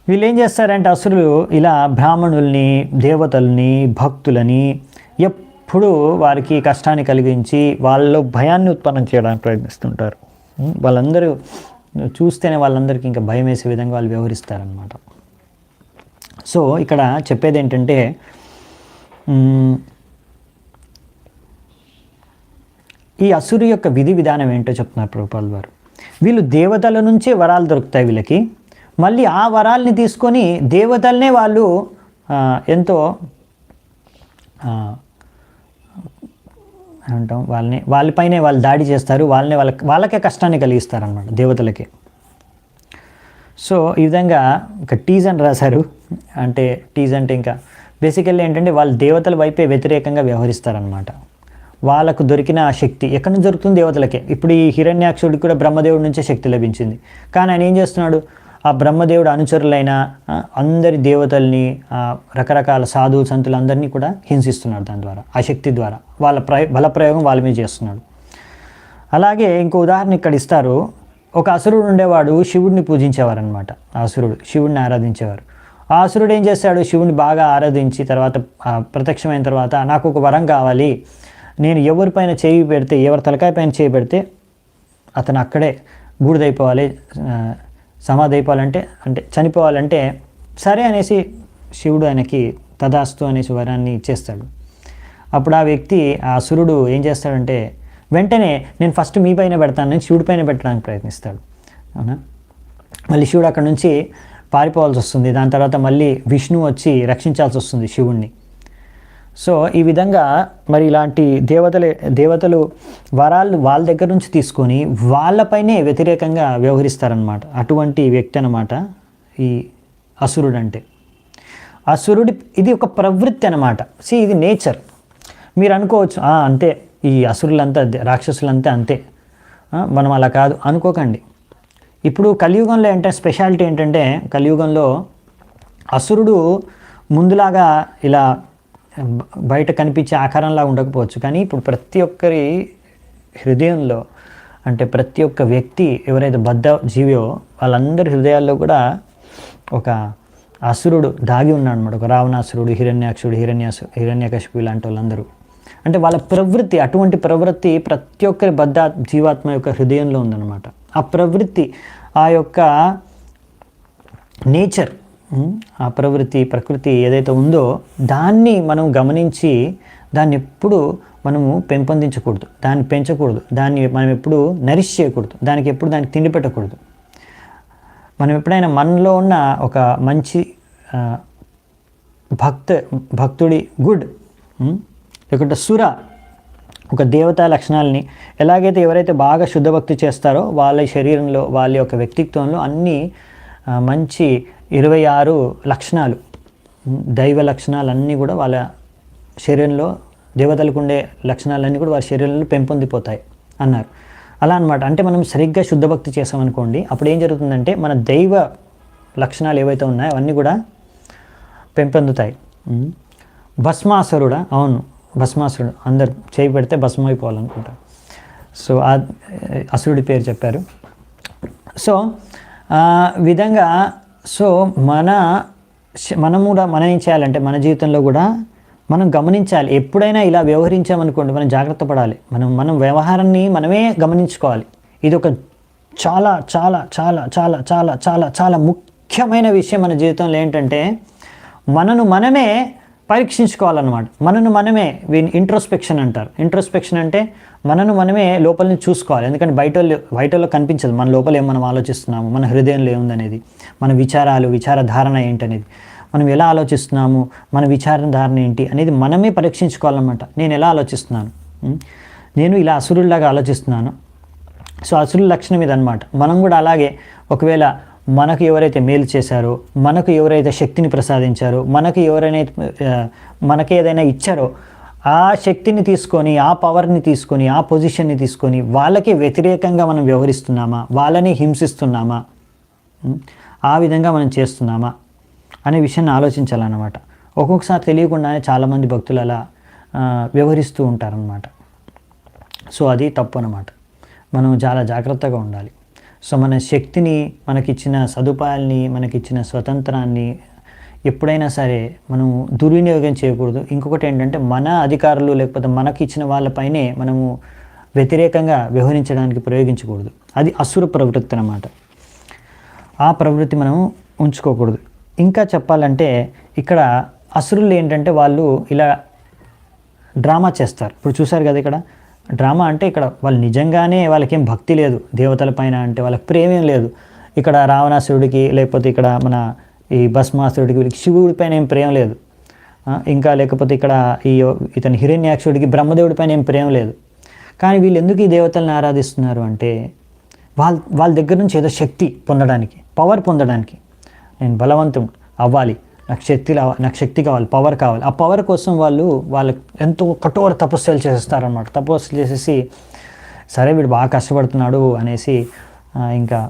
వీళ్ళు ఏం చేస్తారంటే అసురులు ఇలా బ్రాహ్మణుల్ని, దేవతల్ని, భక్తులని ఎప్పుడూ వారికి కష్టాన్ని కలిగించి వాళ్ళలో భయాన్ని ఉత్పన్నం చేయడానికి ప్రయత్నిస్తుంటారు. వాళ్ళందరూ చూస్తేనే వాళ్ళందరికీ ఇంకా భయం వేసే విధంగా వాళ్ళు వ్యవహరిస్తారనమాట. సో ఇక్కడ చెప్పేది ఏంటంటే ఈ అసురు యొక్క విధి విధానం ఏంటో చెప్తున్నారు ప్రభుపాదుల వారు. వీళ్ళు దేవతల నుంచే వరాలు దొరుకుతాయి వీళ్ళకి. మళ్ళీ ఆ వరాల్ని తీసుకొని దేవతలనే వాళ్ళు ఎంతో అంటాం వాళ్ళపైనే వాళ్ళు దాడి చేస్తారు, వాళ్ళకే కష్టాన్ని కలిగిస్తారనమాట దేవతలకే. సో ఈ విధంగా ఒక టీజ్ అని రాశారు. అంటే టీజ్ అంటే ఇంకా బేసికల్లీ ఏంటంటే వాళ్ళు దేవతల వైపే వ్యతిరేకంగా వ్యవహరిస్తారనమాట. వాళ్ళకు దొరికిన శక్తి ఎక్కడి నుంచి దొరుకుతుంది? దేవతలకే. ఇప్పుడు ఈ హిరణ్యాక్షుడికి కూడా బ్రహ్మదేవుడి నుంచే శక్తి లభించింది. కానీ ఆయన ఏం చేస్తున్నాడు? ఆ బ్రహ్మదేవుడు అనుచరులైన అందరి దేవతల్ని రకరకాల సాధువు సంతులు అందరినీ కూడా హింసిస్తున్నాడు దాని ద్వారా, ఆ శక్తి ద్వారా వాళ్ళ బల ప్రయోగం వాళ్ళ మీద చేస్తున్నాడు. అలాగే ఇంకో ఉదాహరణ ఇక్కడ ఇస్తారు. ఒక అసురుడు ఉండేవాడు, శివుడిని పూజించేవారు అనమాట. ఆ అసురుడు శివుడిని ఆరాధించేవారు. ఆ అసురుడు ఏం చేశాడు, శివుడిని బాగా ఆరాధించి తర్వాత ప్రత్యక్షమైన తర్వాత నాకు ఒక వరం కావాలి, నేను ఎవరిపైన చేయి పెడితే, ఎవరి తలకాయ పైన చేయి పెడితే అతను అక్కడే బూడిదైపోవాలి, సమాధి అయిపోవాలంటే, అంటే చనిపోవాలంటే సరే అనేసి శివుడు ఆయనకి తదాస్తు అనేసి వరాన్ని ఇచ్చేస్తాడు. అప్పుడు ఆ వ్యక్తి, ఆ అసురుడు ఏం చేస్తాడంటే వెంటనే నేను ఫస్ట్ మీ పైన పెడతాను నేను శివుడి పైన పెట్టడానికి ప్రయత్నిస్తాడు. అవునా, మళ్ళీ శివుడు అక్కడ నుంచి పారిపోవాల్సి వస్తుంది. దాని తర్వాత మళ్ళీ విష్ణువు వచ్చి రక్షించాల్సి వస్తుంది శివుణ్ణి. సో ఈ విధంగా మరి ఇలాంటి దేవతలు వరాలు వాళ్ళ దగ్గర నుంచి తీసుకొని వాళ్ళపైనే వ్యతిరేకంగా వ్యవహరిస్తారనమాట. అటువంటి వ్యక్తి అనమాట ఈ అసురుడు అంటే. అసురుడి ఇది ఒక ప్రవృత్తి అనమాట. ఇది నేచర్. మీరు అనుకోవచ్చు అంతే, ఈ అసురులంతా రాక్షసులంతా అంతే, మనం అలా కాదు అనుకోకండి. ఇప్పుడు కలియుగంలో స్పెషాలిటీ ఏంటంటే, కలియుగంలో అసురుడు ముందులాగా ఇలా బయట కనిపించే ఆకారంలా ఉండకపోవచ్చు, కానీ ఇప్పుడు ప్రతి ఒక్కరి హృదయంలో, అంటే ప్రతి ఒక్క వ్యక్తి ఎవరైతే బద్ధ జీవియో వాళ్ళందరి హృదయాల్లో కూడా ఒక అసురుడు దాగి ఉన్నాడు అనమాట. ఒక రావణాసురుడు, హిరణ్యాక్షుడు, హిరణ్యకశిపుడు ఇలాంటి వాళ్ళందరూ. అంటే వాళ్ళ ప్రవృత్తి, అటువంటి ప్రవృత్తి ప్రతి ఒక్కరి బద్ధ జీవాత్మ యొక్క హృదయంలో ఉందన్నమాట. ఆ ప్రవృత్తి, ఆ యొక్క నేచర్, ఆ ప్రకృతి ఏదైతే ఉందో దాన్ని మనం గమనించి దాన్ని ఎప్పుడు మనము పెంపొందించకూడదు, దాన్ని పెంచకూడదు, దాన్ని మనం ఎప్పుడు నరిష్ చేయకూడదు, దానికి తిండి పెట్టకూడదు. మనం ఎప్పుడైనా మనలో ఉన్న ఒక మంచి భక్తుడి గుడ్ లేకుంటే ఒక దేవతా లక్షణాలని ఎలాగైతే ఎవరైతే బాగా శుద్ధ భక్తి చేస్తారో వాళ్ళ శరీరంలో, వాళ్ళ యొక్క వ్యక్తిత్వంలో అన్నీ మంచి 26 లక్షణాలు, దైవ లక్షణాలన్నీ కూడా వాళ్ళ శరీరంలో, దేవతలకు ఉండే లక్షణాలన్నీ కూడా వాళ్ళ శరీరంలో పెంపొందిపోతాయి అన్నారు. అలా అనమాట. అంటే మనం సరిగ్గా శుద్ధ భక్తి చేసామనుకోండి, అప్పుడు ఏం జరుగుతుందంటే మన దైవ లక్షణాలు ఏవైతే ఉన్నాయో అవన్నీ కూడా పెంపొందుతాయి. భస్మాసురుడా, అవును భస్మాసురుడు, అందరు చేయి పెడితే భస్మం అయిపోవాలనుకుంటారు. సో ఆ అసురుడి పేరు చెప్పారు. సో విధంగా మనం ఏం చేయాలంటే మన జీవితంలో కూడా మనం గమనించాలి. ఎప్పుడైనా ఇలా వ్యవహరించామనుకోండి మనం జాగ్రత్త పడాలి. మనం వ్యవహారాన్ని మనమే గమనించుకోవాలి. ఇది ఒక చాలా చాలా చాలా చాలా చాలా చాలా చాలా ముఖ్యమైన విషయం మన జీవితంలో. ఏంటంటే మనమే పరీక్షించుకోవాలన్నమాట. మనమే ఇంట్రోస్పెక్షన్ అంటారు. ఇంట్రోస్పెక్షన్ అంటే మనమే లోపల నుంచి చూసుకోవాలి. ఎందుకంటే బయటలో కనిపించదు మన లోపల ఏం మనం ఆలోచిస్తున్నాము, మన హృదయంలో ఏముందనేది, మన విచారధారణ ఏంటనేది, మనం ఎలా ఆలోచిస్తున్నాము, మన విచారధారణ ఏంటి అనేది మనమే పరీక్షించుకోవాలన్నమాట. నేను ఎలా ఆలోచిస్తున్నాను, నేను ఇలా అసురుడిలాగా ఆలోచిస్తున్నాను. సో అసురుల లక్షణం ఇదన్నమాట. మనం కూడా అలాగే ఒకవేళ మనకు ఎవరైతే మేలు చేశారో, మనకు ఎవరైతే శక్తిని ప్రసాదించారో, మనకి ఏదైనా ఇచ్చారో ఆ శక్తిని తీసుకొని, ఆ పవర్ని తీసుకొని, ఆ పొజిషన్ని తీసుకొని వాళ్ళకి వ్యతిరేకంగా మనం వ్యవహరిస్తున్నామా, వాళ్ళని హింసిస్తున్నామా, ఆ విధంగా మనం చేస్తున్నామా అనే విషయాన్ని ఆలోచించాలన్నమాట. ఒక్కొక్కసారి తెలియకుండానే చాలామంది భక్తులు అలా వ్యవహరిస్తూ ఉంటారన్నమాట. సో అది తప్పు అన్నమాట. మనం చాలా జాగ్రత్తగా ఉండాలి. సో మన శక్తిని, మనకిచ్చిన సదుపాయాల్ని, మనకిచ్చిన స్వతంత్రాన్ని ఎప్పుడైనా సరే మనం దుర్వినియోగం చేయకూడదు. ఇంకొకటి ఏంటంటే మన అధికారులు లేకపోతే మనకి ఇచ్చిన వాళ్ళపైనే మనము వ్యతిరేకంగా వ్యవహరించడానికి ప్రయోగించకూడదు. అది అసుర ప్రవృత్తి అన్నమాట. ఆ ప్రవృత్తి మనం ఉంచుకోకూడదు. ఇంకా చెప్పాలంటే ఇక్కడ అసురులు ఏంటంటే వాళ్ళు ఇలా డ్రామా చేస్తారు. ఇప్పుడు చూసారు కదా, ఇక్కడ డ్రామా అంటే ఇక్కడ వాళ్ళు నిజంగానే వాళ్ళకేం భక్తి లేదు దేవతల పైన, అంటే వాళ్ళకి ప్రేమేం లేదు. ఇక్కడ రావణాసురుడికి లేకపోతే ఇక్కడ మన ఈ భస్మాసురుడికి, వీళ్ళకి శివుడి పైన ఏం ప్రేమ లేదు. ఇంకా లేకపోతే ఇక్కడ ఇతని హిరణ్యాక్షుడికి బ్రహ్మదేవుడి పైన ఏం ప్రేమ లేదు. కానీ వీళ్ళు ఎందుకు ఈ దేవతలను ఆరాధిస్తున్నారు అంటే వాళ్ళ దగ్గర నుంచి ఏదో శక్తి పొందడానికి, పవర్ పొందడానికి, నేను బలవంతం అవ్వాలి, నాకు శక్తి కావాలి, పవర్ కావాలి. ఆ పవర్ కోసం వాళ్ళకి ఎంతో కఠోర తపస్సులు చేసేస్తారనమాట. తపస్సులు చేసేసి సరే వీడు బాగా కష్టపడుతున్నాడు అనేసి ఇంకా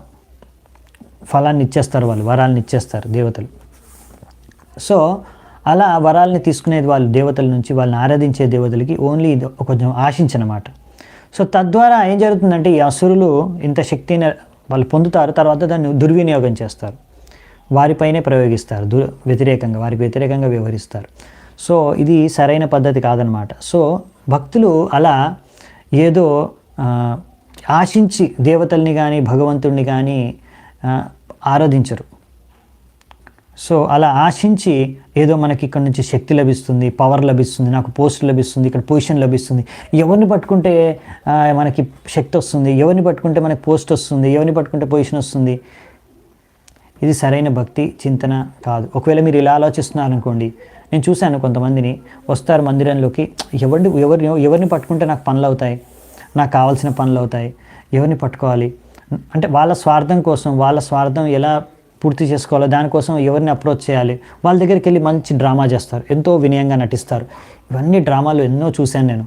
ఫలాన్ని ఇచ్చేస్తారు, వాళ్ళు వరాలను ఇచ్చేస్తారు దేవతలు. సో అలా వరాలని తీసుకునేది వాళ్ళు దేవతల నుంచి, వాళ్ళని ఆరాధించే దేవతలకి ఓన్లీ ఇది కొంచెం ఆశించనమాట. సో తద్వారా ఏం జరుగుతుందంటే ఈ అసురులు ఇంత శక్తిని వాళ్ళు పొందుతారు, తర్వాత దాన్ని దుర్వినియోగం చేస్తారు, వారిపైనే ప్రయోగిస్తారు, వారికి వ్యతిరేకంగా వ్యవహరిస్తారు. సో ఇది సరైన పద్ధతి కాదనమాట. సో భక్తులు అలా ఏదో ఆశించి దేవతల్ని కానీ భగవంతుడిని కానీ ఆరాధించరు. సో అలా ఆశించి ఏదో మనకి ఇక్కడ నుంచి శక్తి లభిస్తుంది, పవర్ లభిస్తుంది, నాకు పోస్ట్ లభిస్తుంది, ఇక్కడ పొజిషన్ లభిస్తుంది, ఎవరిని పట్టుకుంటే మనకి శక్తి వస్తుంది, ఎవరిని పట్టుకుంటే మనకి పోస్ట్ వస్తుంది, ఎవరిని పట్టుకుంటే పొజిషన్ వస్తుంది, ఇది సరైన భక్తి చింతన కాదు. ఒకవేళ మీరు ఇలా ఆలోచిస్తున్నారనుకోండి, నేను చూశాను కొంతమందిని వస్తారు మందిరంలోకి, ఎవరిని పట్టుకుంటే నాకు పనులు అవుతాయి, నాకు కావాల్సిన పనులు అవుతాయి, ఎవరిని పట్టుకోవాలి అంటే వాళ్ళ స్వార్థం కోసం, వాళ్ళ స్వార్థం ఎలా పూర్తి చేసుకోవాలో దానికోసం ఎవరిని అప్రోచ్ చేయాలి, వాళ్ళ దగ్గరికి వెళ్ళి మంచి డ్రామా చేస్తారు, ఎంతో వినయంగా నటిస్తారు. ఇవన్నీ డ్రామాలు ఎన్నో చూశాను నేను.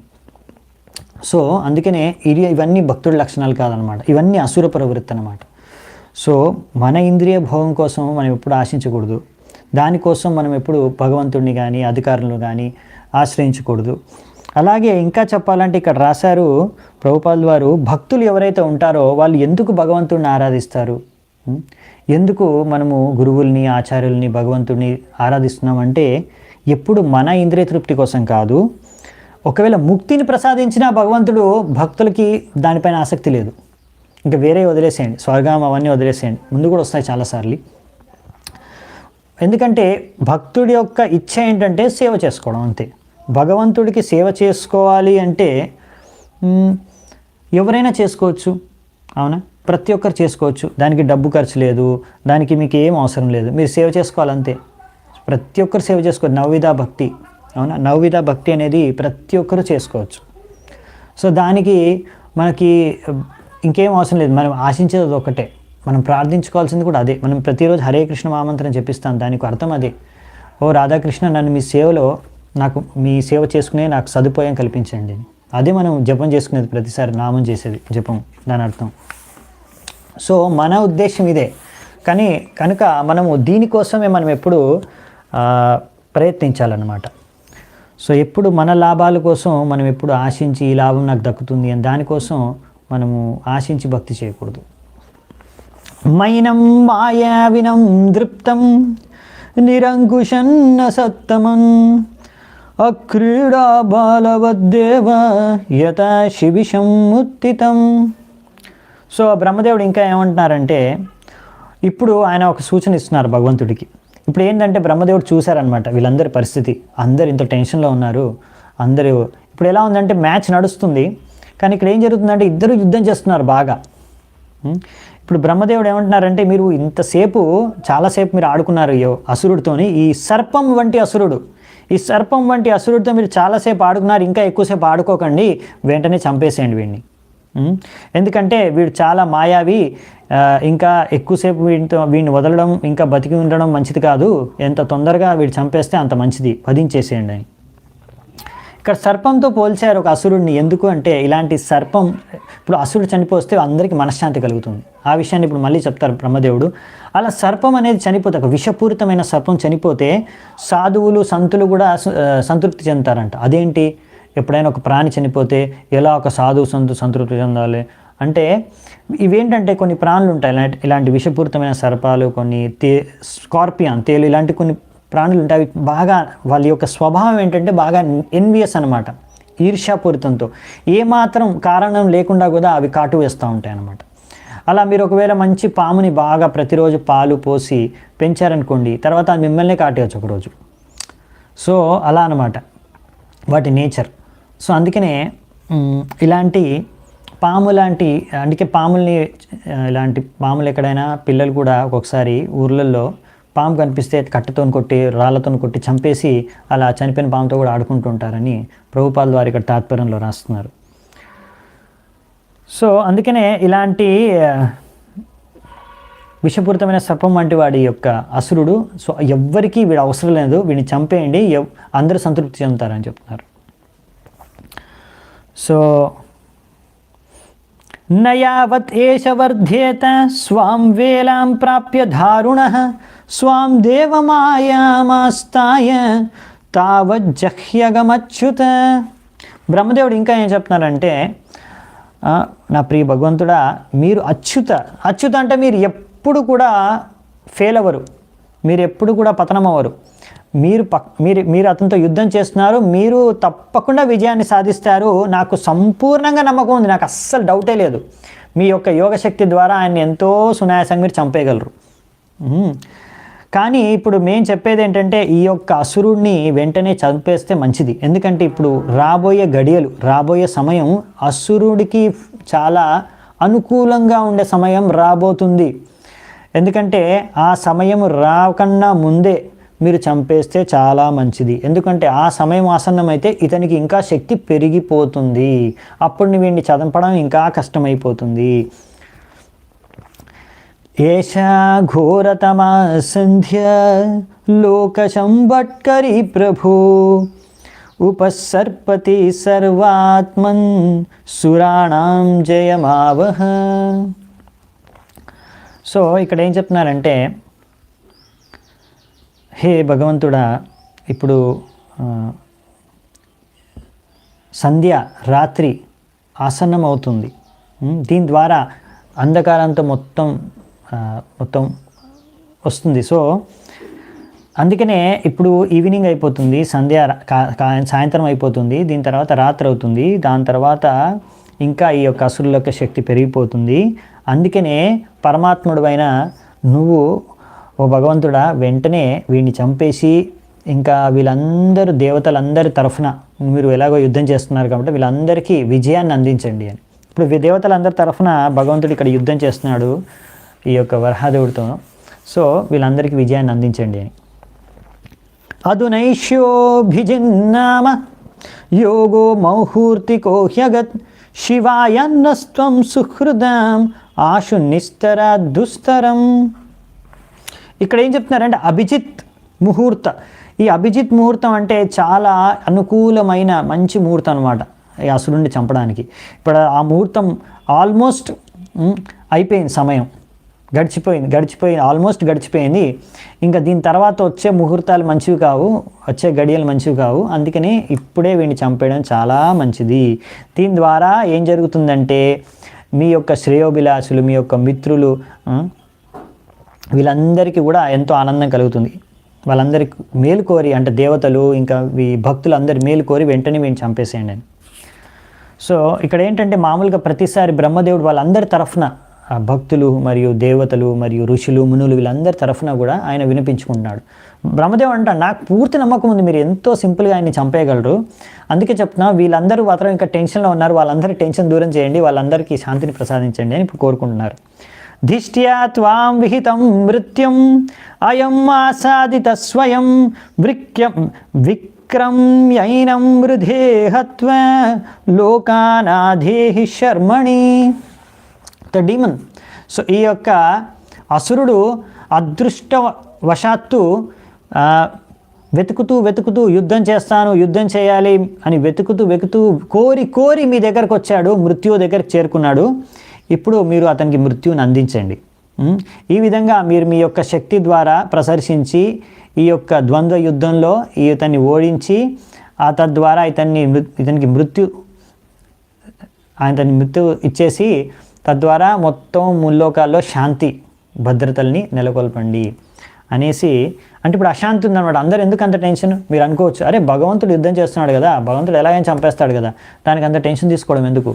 సో అందుకనే ఇవన్నీ భక్తుడి లక్షణాలు కాదనమాట, ఇవన్నీ అసుర ప్రవృత్తి అనమాట. సో మన ఇంద్రియ భోగం కోసం మనం ఎప్పుడు ఆశించకూడదు, దానికోసం మనం ఎప్పుడు భగవంతుడిని కానీ అధికారులను కానీ ఆశ్రయించకూడదు. అలాగే ఇంకా చెప్పాలంటే ఇక్కడ రాశారు ప్రభుపాదుల వారు, భక్తులు ఎవరైతే ఉంటారో వాళ్ళు ఎందుకు భగవంతుడిని ఆరాధిస్తారు, ఎందుకు మనము గురువుల్ని ఆచార్యుల్ని భగవంతుడిని ఆరాధిస్తున్నామంటే ఎప్పుడు మన ఇంద్రియ తృప్తి కోసం కాదు. ఒకవేళ ముక్తిని ప్రసాదించిన భగవంతుడు భక్తులకి దానిపైన ఆసక్తి లేదు, ఇంకా వేరే వదిలేసేయండి, స్వర్గం అవన్నీ వదిలేసేయండి, ముందు కూడా వస్తాయి చాలాసార్లు. ఎందుకంటే భక్తుడి యొక్క ఇచ్చ ఏంటంటే సేవ చేసుకోవడం అంతే. భగవంతుడికి సేవ చేసుకోవాలి అంటే ఎవరైనా చేసుకోవచ్చు, అవునా, ప్రతి ఒక్కరు చేసుకోవచ్చు, దానికి డబ్బు ఖర్చు లేదు, దానికి మీకు ఏం అవసరం లేదు, మీరు సేవ చేసుకోవాలంతే. ప్రతి ఒక్కరు సేవ చేసుకోవచ్చు, నవవిధ భక్తి, అవునా, నవవిధ భక్తి అనేది ప్రతి ఒక్కరు చేసుకోవచ్చు. సో దానికి మనకి ఇంకేం అవసరం లేదు, మనం ఆశించేది ఒకటే, మనం ప్రార్థించుకోవాల్సింది కూడా అదే. మనం ప్రతిరోజు హరే కృష్ణ మహామంత్రం చెప్పిస్తాం, దానికి అర్థం అదే, ఓ రాధాకృష్ణ నన్ను మీ సేవలో నాకు మీ సేవ చేసుకునే నాకు సదుపాయం కల్పించండి. అదే మనం జపం చేసుకునేది, ప్రతిసారి నామం చేసేది జపం, దాని అర్థం. సో మన ఉద్దేశం ఇదే, కానీ కనుక మనము దీనికోసమే మనం ఎప్పుడు ప్రయత్నించాలన్నమాట. సో ఎప్పుడు మన లాభాల కోసం మనం ఎప్పుడు ఆశించి ఈ లాభం నాకు దక్కుతుంది అని దానికోసం మనము ఆశించి భక్తి చేయకూడదు. మైనం మాయావినం దృప్తం నిరంకుశన్న సత్తమం అక్రీడా బాలవద్దేవ యత శిబిషం ఉత్తితం. సో బ్రహ్మదేవుడు ఇంకా ఏమంటున్నారంటే, ఇప్పుడు ఆయన ఒక సూచన ఇస్తున్నారు భగవంతుడికి. ఇప్పుడు ఏంటంటే బ్రహ్మదేవుడు చూశారనమాట వీళ్ళందరి పరిస్థితి, అందరు ఇంత టెన్షన్లో ఉన్నారు, అందరూ ఇప్పుడు ఎలా ఉందంటే మ్యాచ్ నడుస్తుంది, కానీ ఇక్కడ ఏం జరుగుతుందంటే ఇద్దరు యుద్ధం చేస్తున్నారు బాగా. ఇప్పుడు బ్రహ్మదేవుడు ఏమంటున్నారంటే, మీరు ఇంతసేపు చాలాసేపు మీరు ఆడుకున్నారు అసురుడితోని, ఈ సర్పం వంటి అసురుడితో మీరు చాలాసేపు ఆడుకున్నారు, ఇంకా ఎక్కువసేపు ఆడుకోకండి, వెంటనే చంపేసేయండి వీడిని. ఎందుకంటే వీడు చాలా మాయావి, ఇంకా ఎక్కువసేపు వీడిని వదలడం ఇంకా బతికి ఉండడం మంచిది కాదు, ఎంత తొందరగా వీడు చంపేస్తే అంత మంచిది, వధించేసేయండి అని. ఇక్కడ సర్పంతో పోల్చారు ఒక అసురుడిని. ఎందుకు అంటే ఇలాంటి సర్పం, ఇప్పుడు అసురుడు చనిపోతే అందరికీ మనశ్శాంతి కలుగుతుంది, ఆ విషయాన్ని ఇప్పుడు మళ్ళీ చెప్తారు బ్రహ్మదేవుడు. అలా సర్పం అనేది చనిపోతే, ఒక విషపూరితమైన సర్పం చనిపోతే సాధువులు సంతులు కూడా సంతృప్తి చెందుతారంట. అదేంటి, ఎప్పుడైనా ఒక ప్రాణి చనిపోతే ఎలా ఒక సాధువు సంతృప్తి చెందాలి అంటే, ఇవేంటంటే కొన్ని ప్రాణులు ఉంటాయి ఇలాంటి విషపూరితమైన సర్పాలు, కొన్ని స్కార్పియన్ తేలు, ఇలాంటి కొన్ని ప్రాణులు ఉంటాయి. అవి బాగా వాళ్ళ యొక్క స్వభావం ఏంటంటే బాగా ఎన్వియస్ అనమాట, ఈర్ష్యాపూరితంతో ఏమాత్రం కారణం లేకుండా కూడా అవి కాటు వేస్తూ ఉంటాయి అన్నమాట. అలా మీరు ఒకవేళ మంచి పాముని బాగా ప్రతిరోజు పాలు పోసి పెంచారనుకోండి, తర్వాత అది మిమ్మల్నే కాటేయచ్చు ఒకరోజు. సో అలా అనమాట వాటి నేచర్. సో అందుకనే ఇలాంటి పాము లాంటి, అందుకే పాముల్ని, ఇలాంటి పాములు ఎక్కడైనా పిల్లలు కూడా ఒక్కొక్కసారి ఊర్లలో పాము కనిపిస్తే కట్టెతో కొట్టి రాళ్ళతో కొట్టి చంపేసి అలా చనిపోయిన పాముతో కూడా ఆడుకుంటూ ఉంటారని ప్రభుపాదుల వారి ఇక్కడ తాత్పర్యంలో రాస్తున్నారు. సో అందుకనే ఇలాంటి విషపూరితమైన సర్పం వంటి వాడి యొక్క అసురుడు, సో ఎవ్వరికీ వీడు అవసరం లేదు, వీడిని చంపేయండి, అందరూ సంతృప్తి చెందుతారని చెప్తున్నారు. సో నయావత్ ఏష వర్ధేత స్వాం వేలాం ప్రాప్య దారుణః స్వాం దేవమాయామాస్తాయ తావజ్జహ్యగమచ్యుత. బ్రహ్మదేవుడు ఇంకా ఏం చెప్తున్నారంటే, నా ప్రియ భగవంతుడా, మీరు అచ్యుత అంటే మీరు ఎప్పుడు కూడా ఫెయిల్ అవ్వరు, మీరు ఎప్పుడు కూడా పతనం అవ్వరు. మీరు అతనితో యుద్ధం చేస్తున్నారు, మీరు తప్పకుండా విజయాన్ని సాధిస్తారు. నాకు సంపూర్ణంగా నమ్మకం ఉంది, నాకు అస్సలు డౌటే లేదు. మీ యొక్క యోగశక్తి ద్వారా ఆయన్ని ఎంతో సునాయాసంగా మీరు చంపేయగలరు. కానీ ఇప్పుడు మేము చెప్పేది ఏంటంటే, ఈ యొక్క అసురుడిని వెంటనే చంపేస్తే మంచిది. ఎందుకంటే ఇప్పుడు రాబోయే గడియలు, రాబోయే సమయం అసురుడికి చాలా అనుకూలంగా ఉండే సమయం రాబోతుంది. ఎందుకంటే ఆ సమయం రాకన్నా ముందే మీరు చంపేస్తే చాలా మంచిది. ఎందుకంటే ఆ సమయం ఆసన్నమైతే ఇతనికి ఇంకా శక్తి పెరిగిపోతుంది, అప్పుడు వీడిని చంపడం ఇంకా కష్టమైపోతుంది. ఏషా ఘోరతమా సంధ్య లోకశంబట్కరి ప్రభు ఉపసర్పతి సర్వాత్మన్ సురాణం జయమావహ. సో ఇక్కడ ఏం చెప్తున్నారంటే, హే భగవంతుడా, ఇప్పుడు సంధ్య రాత్రి ఆసన్నం అవుతుంది. దీని ద్వారా అంధకారంతో మొత్తం వస్తుంది. సో అందుకనే ఇప్పుడు ఈవినింగ్ అయిపోతుంది, సాయంత్రం అయిపోతుంది, దీని తర్వాత రాత్రి అవుతుంది, దాని తర్వాత ఇంకా ఈ యొక్క అసురుల యొక్క శక్తి పెరిగిపోతుంది. అందుకనే పరమాత్ముడువైన నువ్వు, ఓ భగవంతుడా, వెంటనే వీడిని చంపేసి ఇంకా వీళ్ళందరూ దేవతలందరి తరఫున మీరు ఎలాగో యుద్ధం చేస్తున్నారు కాబట్టి వీళ్ళందరికీ విజయాన్ని అందించండి అని. ఇప్పుడు దేవతలందరి తరఫున భగవంతుడు ఇక్కడ యుద్ధం చేస్తున్నాడు ఈ యొక్క వరహాదేవుడితో. సో వీళ్ళందరికీ విజయాన్ని అందించండి అని. అదునైష్యోభిజిన్నామ యోగో మౌహూర్తికో హ్యగత్ శివాయన్నస్త్వం సుహృదాం ఆశు నిస్తరా దుస్తరం. ఇక్కడ ఏం చెప్తున్నారంటే అభిజిత్ ముహూర్త. ఈ అభిజిత్ ముహూర్తం అంటే చాలా అనుకూలమైన మంచి ముహూర్తం అనమాట ఈ అసురుడిని చంపడానికి. ఇప్పుడు ఆ ముహూర్తం ఆల్మోస్ట్ అయిపోయింది, సమయం గడిచిపోయింది, ఆల్మోస్ట్ గడిచిపోయింది. ఇంకా దీని తర్వాత వచ్చే ముహూర్తాలు మంచివి కావు, వచ్చే గడియలు మంచివి కావు. అందుకని ఇప్పుడే వీడిని చంపేయడం చాలా మంచిది. దీని ద్వారా ఏం జరుగుతుందంటే, మీ యొక్క శ్రేయోభిలాషులు, మీ యొక్క మిత్రులు, వీళ్ళందరికీ కూడా ఎంతో ఆనందం కలుగుతుంది. వాళ్ళందరికీ మేలు కోరి, అంటే దేవతలు ఇంకా ఈ భక్తులు అందరి మేలు కోరి వెంటనే వీడిని చంపేసేయండి అని. సో ఇక్కడ ఏంటంటే, మామూలుగా ప్రతిసారి బ్రహ్మదేవుడు వాళ్ళందరి తరఫున, భక్తులు మరియు దేవతలు మరియు ఋషులు మునులు వీళ్ళందరి తరఫున కూడా ఆయన వినిపించుకుంటున్నాడు. బ్రహ్మదేవుడు అంటాడు, నాకు పూర్తి నమ్మకం ఉంది మీరు ఎంతో సింపుల్గా ఆయన్ని చంపేయగలరు. అందుకే చెప్తున్నా, వీళ్ళందరూ మాత్రం ఇంకా టెన్షన్లో ఉన్నారు, వాళ్ళందరూ టెన్షన్ దూరం చేయండి, వాళ్ళందరికీ శాంతిని ప్రసాదించండి అని ఇప్పుడు కోరుకుంటున్నారు. ధిష్ట్యా త్వాం విహితం మృత్యుం అయం ఆసాదిత స్వయం విక్రమ్యైనం మృధే హత్వా లోకానాధేహి శర్మణి. The demon. సో ఈ యొక్క అసురుడు అదృష్టవశాత్తు వెతుకుతూ యుద్ధం చేయాలి అని వెతుకుతూ కోరి మీ దగ్గరకు వచ్చాడు, మృత్యువు దగ్గరకు చేరుకున్నాడు. ఇప్పుడు మీరు అతనికి మృత్యువుని అందించండి. ఈ విధంగా మీరు మీ యొక్క శక్తి ద్వారా ప్రదర్శించి ఈ యొక్క ద్వంద్వ యుద్ధంలో ఇతన్ని ఓడించి తద్వారా ఇతనికి మృత్యు ఇచ్చేసి తద్వారా మొత్తం ముల్లోకాల్లో శాంతి భద్రతల్ని నెలకొల్పండి అనేసి. అంటే ఇప్పుడు అశాంతి ఉందన్నమాట. అందరూ ఎందుకు అంత టెన్షన్? మీరు అనుకోవచ్చు, అరే భగవంతుడు యుద్ధం చేస్తున్నాడు కదా, భగవంతుడు ఎలాగైనా చంపేస్తాడు కదా, దానికి అంత టెన్షన్ తీసుకోవడం ఎందుకు?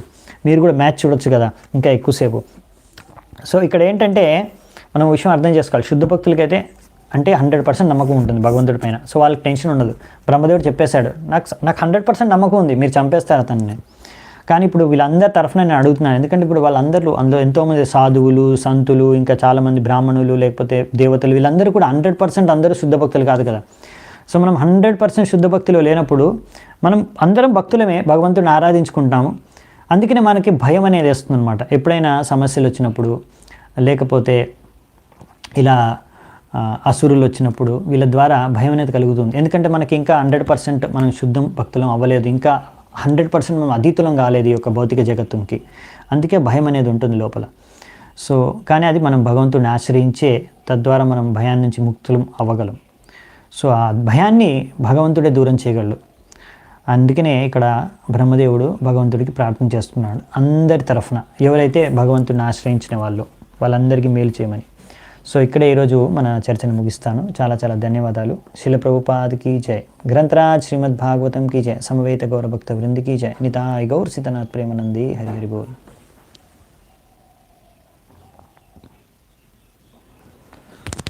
మీరు కూడా మ్యాచ్ చూడొచ్చు కదా ఇంకా ఎక్కువసేపు. సో ఇక్కడ ఏంటంటే మనం విషయం అర్థం చేసుకోవాలి. శుద్ధ భక్తులకైతే అంటే 100% నమ్మకం ఉంటుంది భగవంతుడి పైన. సో వాళ్ళకి టెన్షన్ ఉండదు. బ్రహ్మదేవుడు చెప్పేశాడు, నాకు 100% నమ్మకం ఉంది మీరు చంపేస్తారు అతన్ని. కానీ ఇప్పుడు వీళ్ళందరి తరఫున నేను అడుగుతున్నాను, ఎందుకంటే ఇప్పుడు అందులో ఎంతోమంది సాధువులు, సంతులు, ఇంకా చాలామంది బ్రాహ్మణులు, లేకపోతే దేవతలు, వీళ్ళందరూ కూడా 100% అందరూ శుద్ధ భక్తులు కాదు కదా. సో మనం 100% శుద్ధ భక్తులు లేనప్పుడు మనం అందరం భక్తులమే, భగవంతుడిని ఆరాధించుకుంటాము. అందుకనే మనకి భయం అనేది వేస్తుంది అనమాట. ఎప్పుడైనా సమస్యలు వచ్చినప్పుడు, లేకపోతే ఇలా అసురులు వచ్చినప్పుడు వీళ్ళ ద్వారా భయం అనేది కలుగుతుంది. ఎందుకంటే మనకి ఇంకా 100% మనం శుద్ధం భక్తులం అవ్వలేదు, ఇంకా 100% మనం అతీతులం కాలేదు ఈ యొక్క భౌతిక జగత్తుకి. అందుకే భయం అనేది ఉంటుంది లోపల. సో కానీ అది మనం భగవంతుడిని ఆశ్రయించే తద్వారా మనం భయాన్ని నుంచి ముక్తులం అవ్వగలం. సో ఆ భయాన్ని భగవంతుడే దూరం చేయగలడు. అందుకనే ఇక్కడ బ్రహ్మదేవుడు భగవంతుడికి ప్రార్థన చేస్తున్నాడు అందరి తరఫున, ఎవరైతే భగవంతుడిని ఆశ్రయించిన వాళ్ళందరికీ మేలు చేయమని. సో ఇక్కడే ఈరోజు మన చర్చను ముగిస్తాను. చాలా చాలా ధన్యవాదాలు. శిల ప్రభుపాద్ కీ జై. గ్రంథరాజ్ శ్రీమద్ భాగవతం కీ జై. సమవేత గౌరభక్త వృంది కీ జై. నితాయ్ గౌర్ సీతనాథ్ ప్రేమనంది హరి హరి బోల్.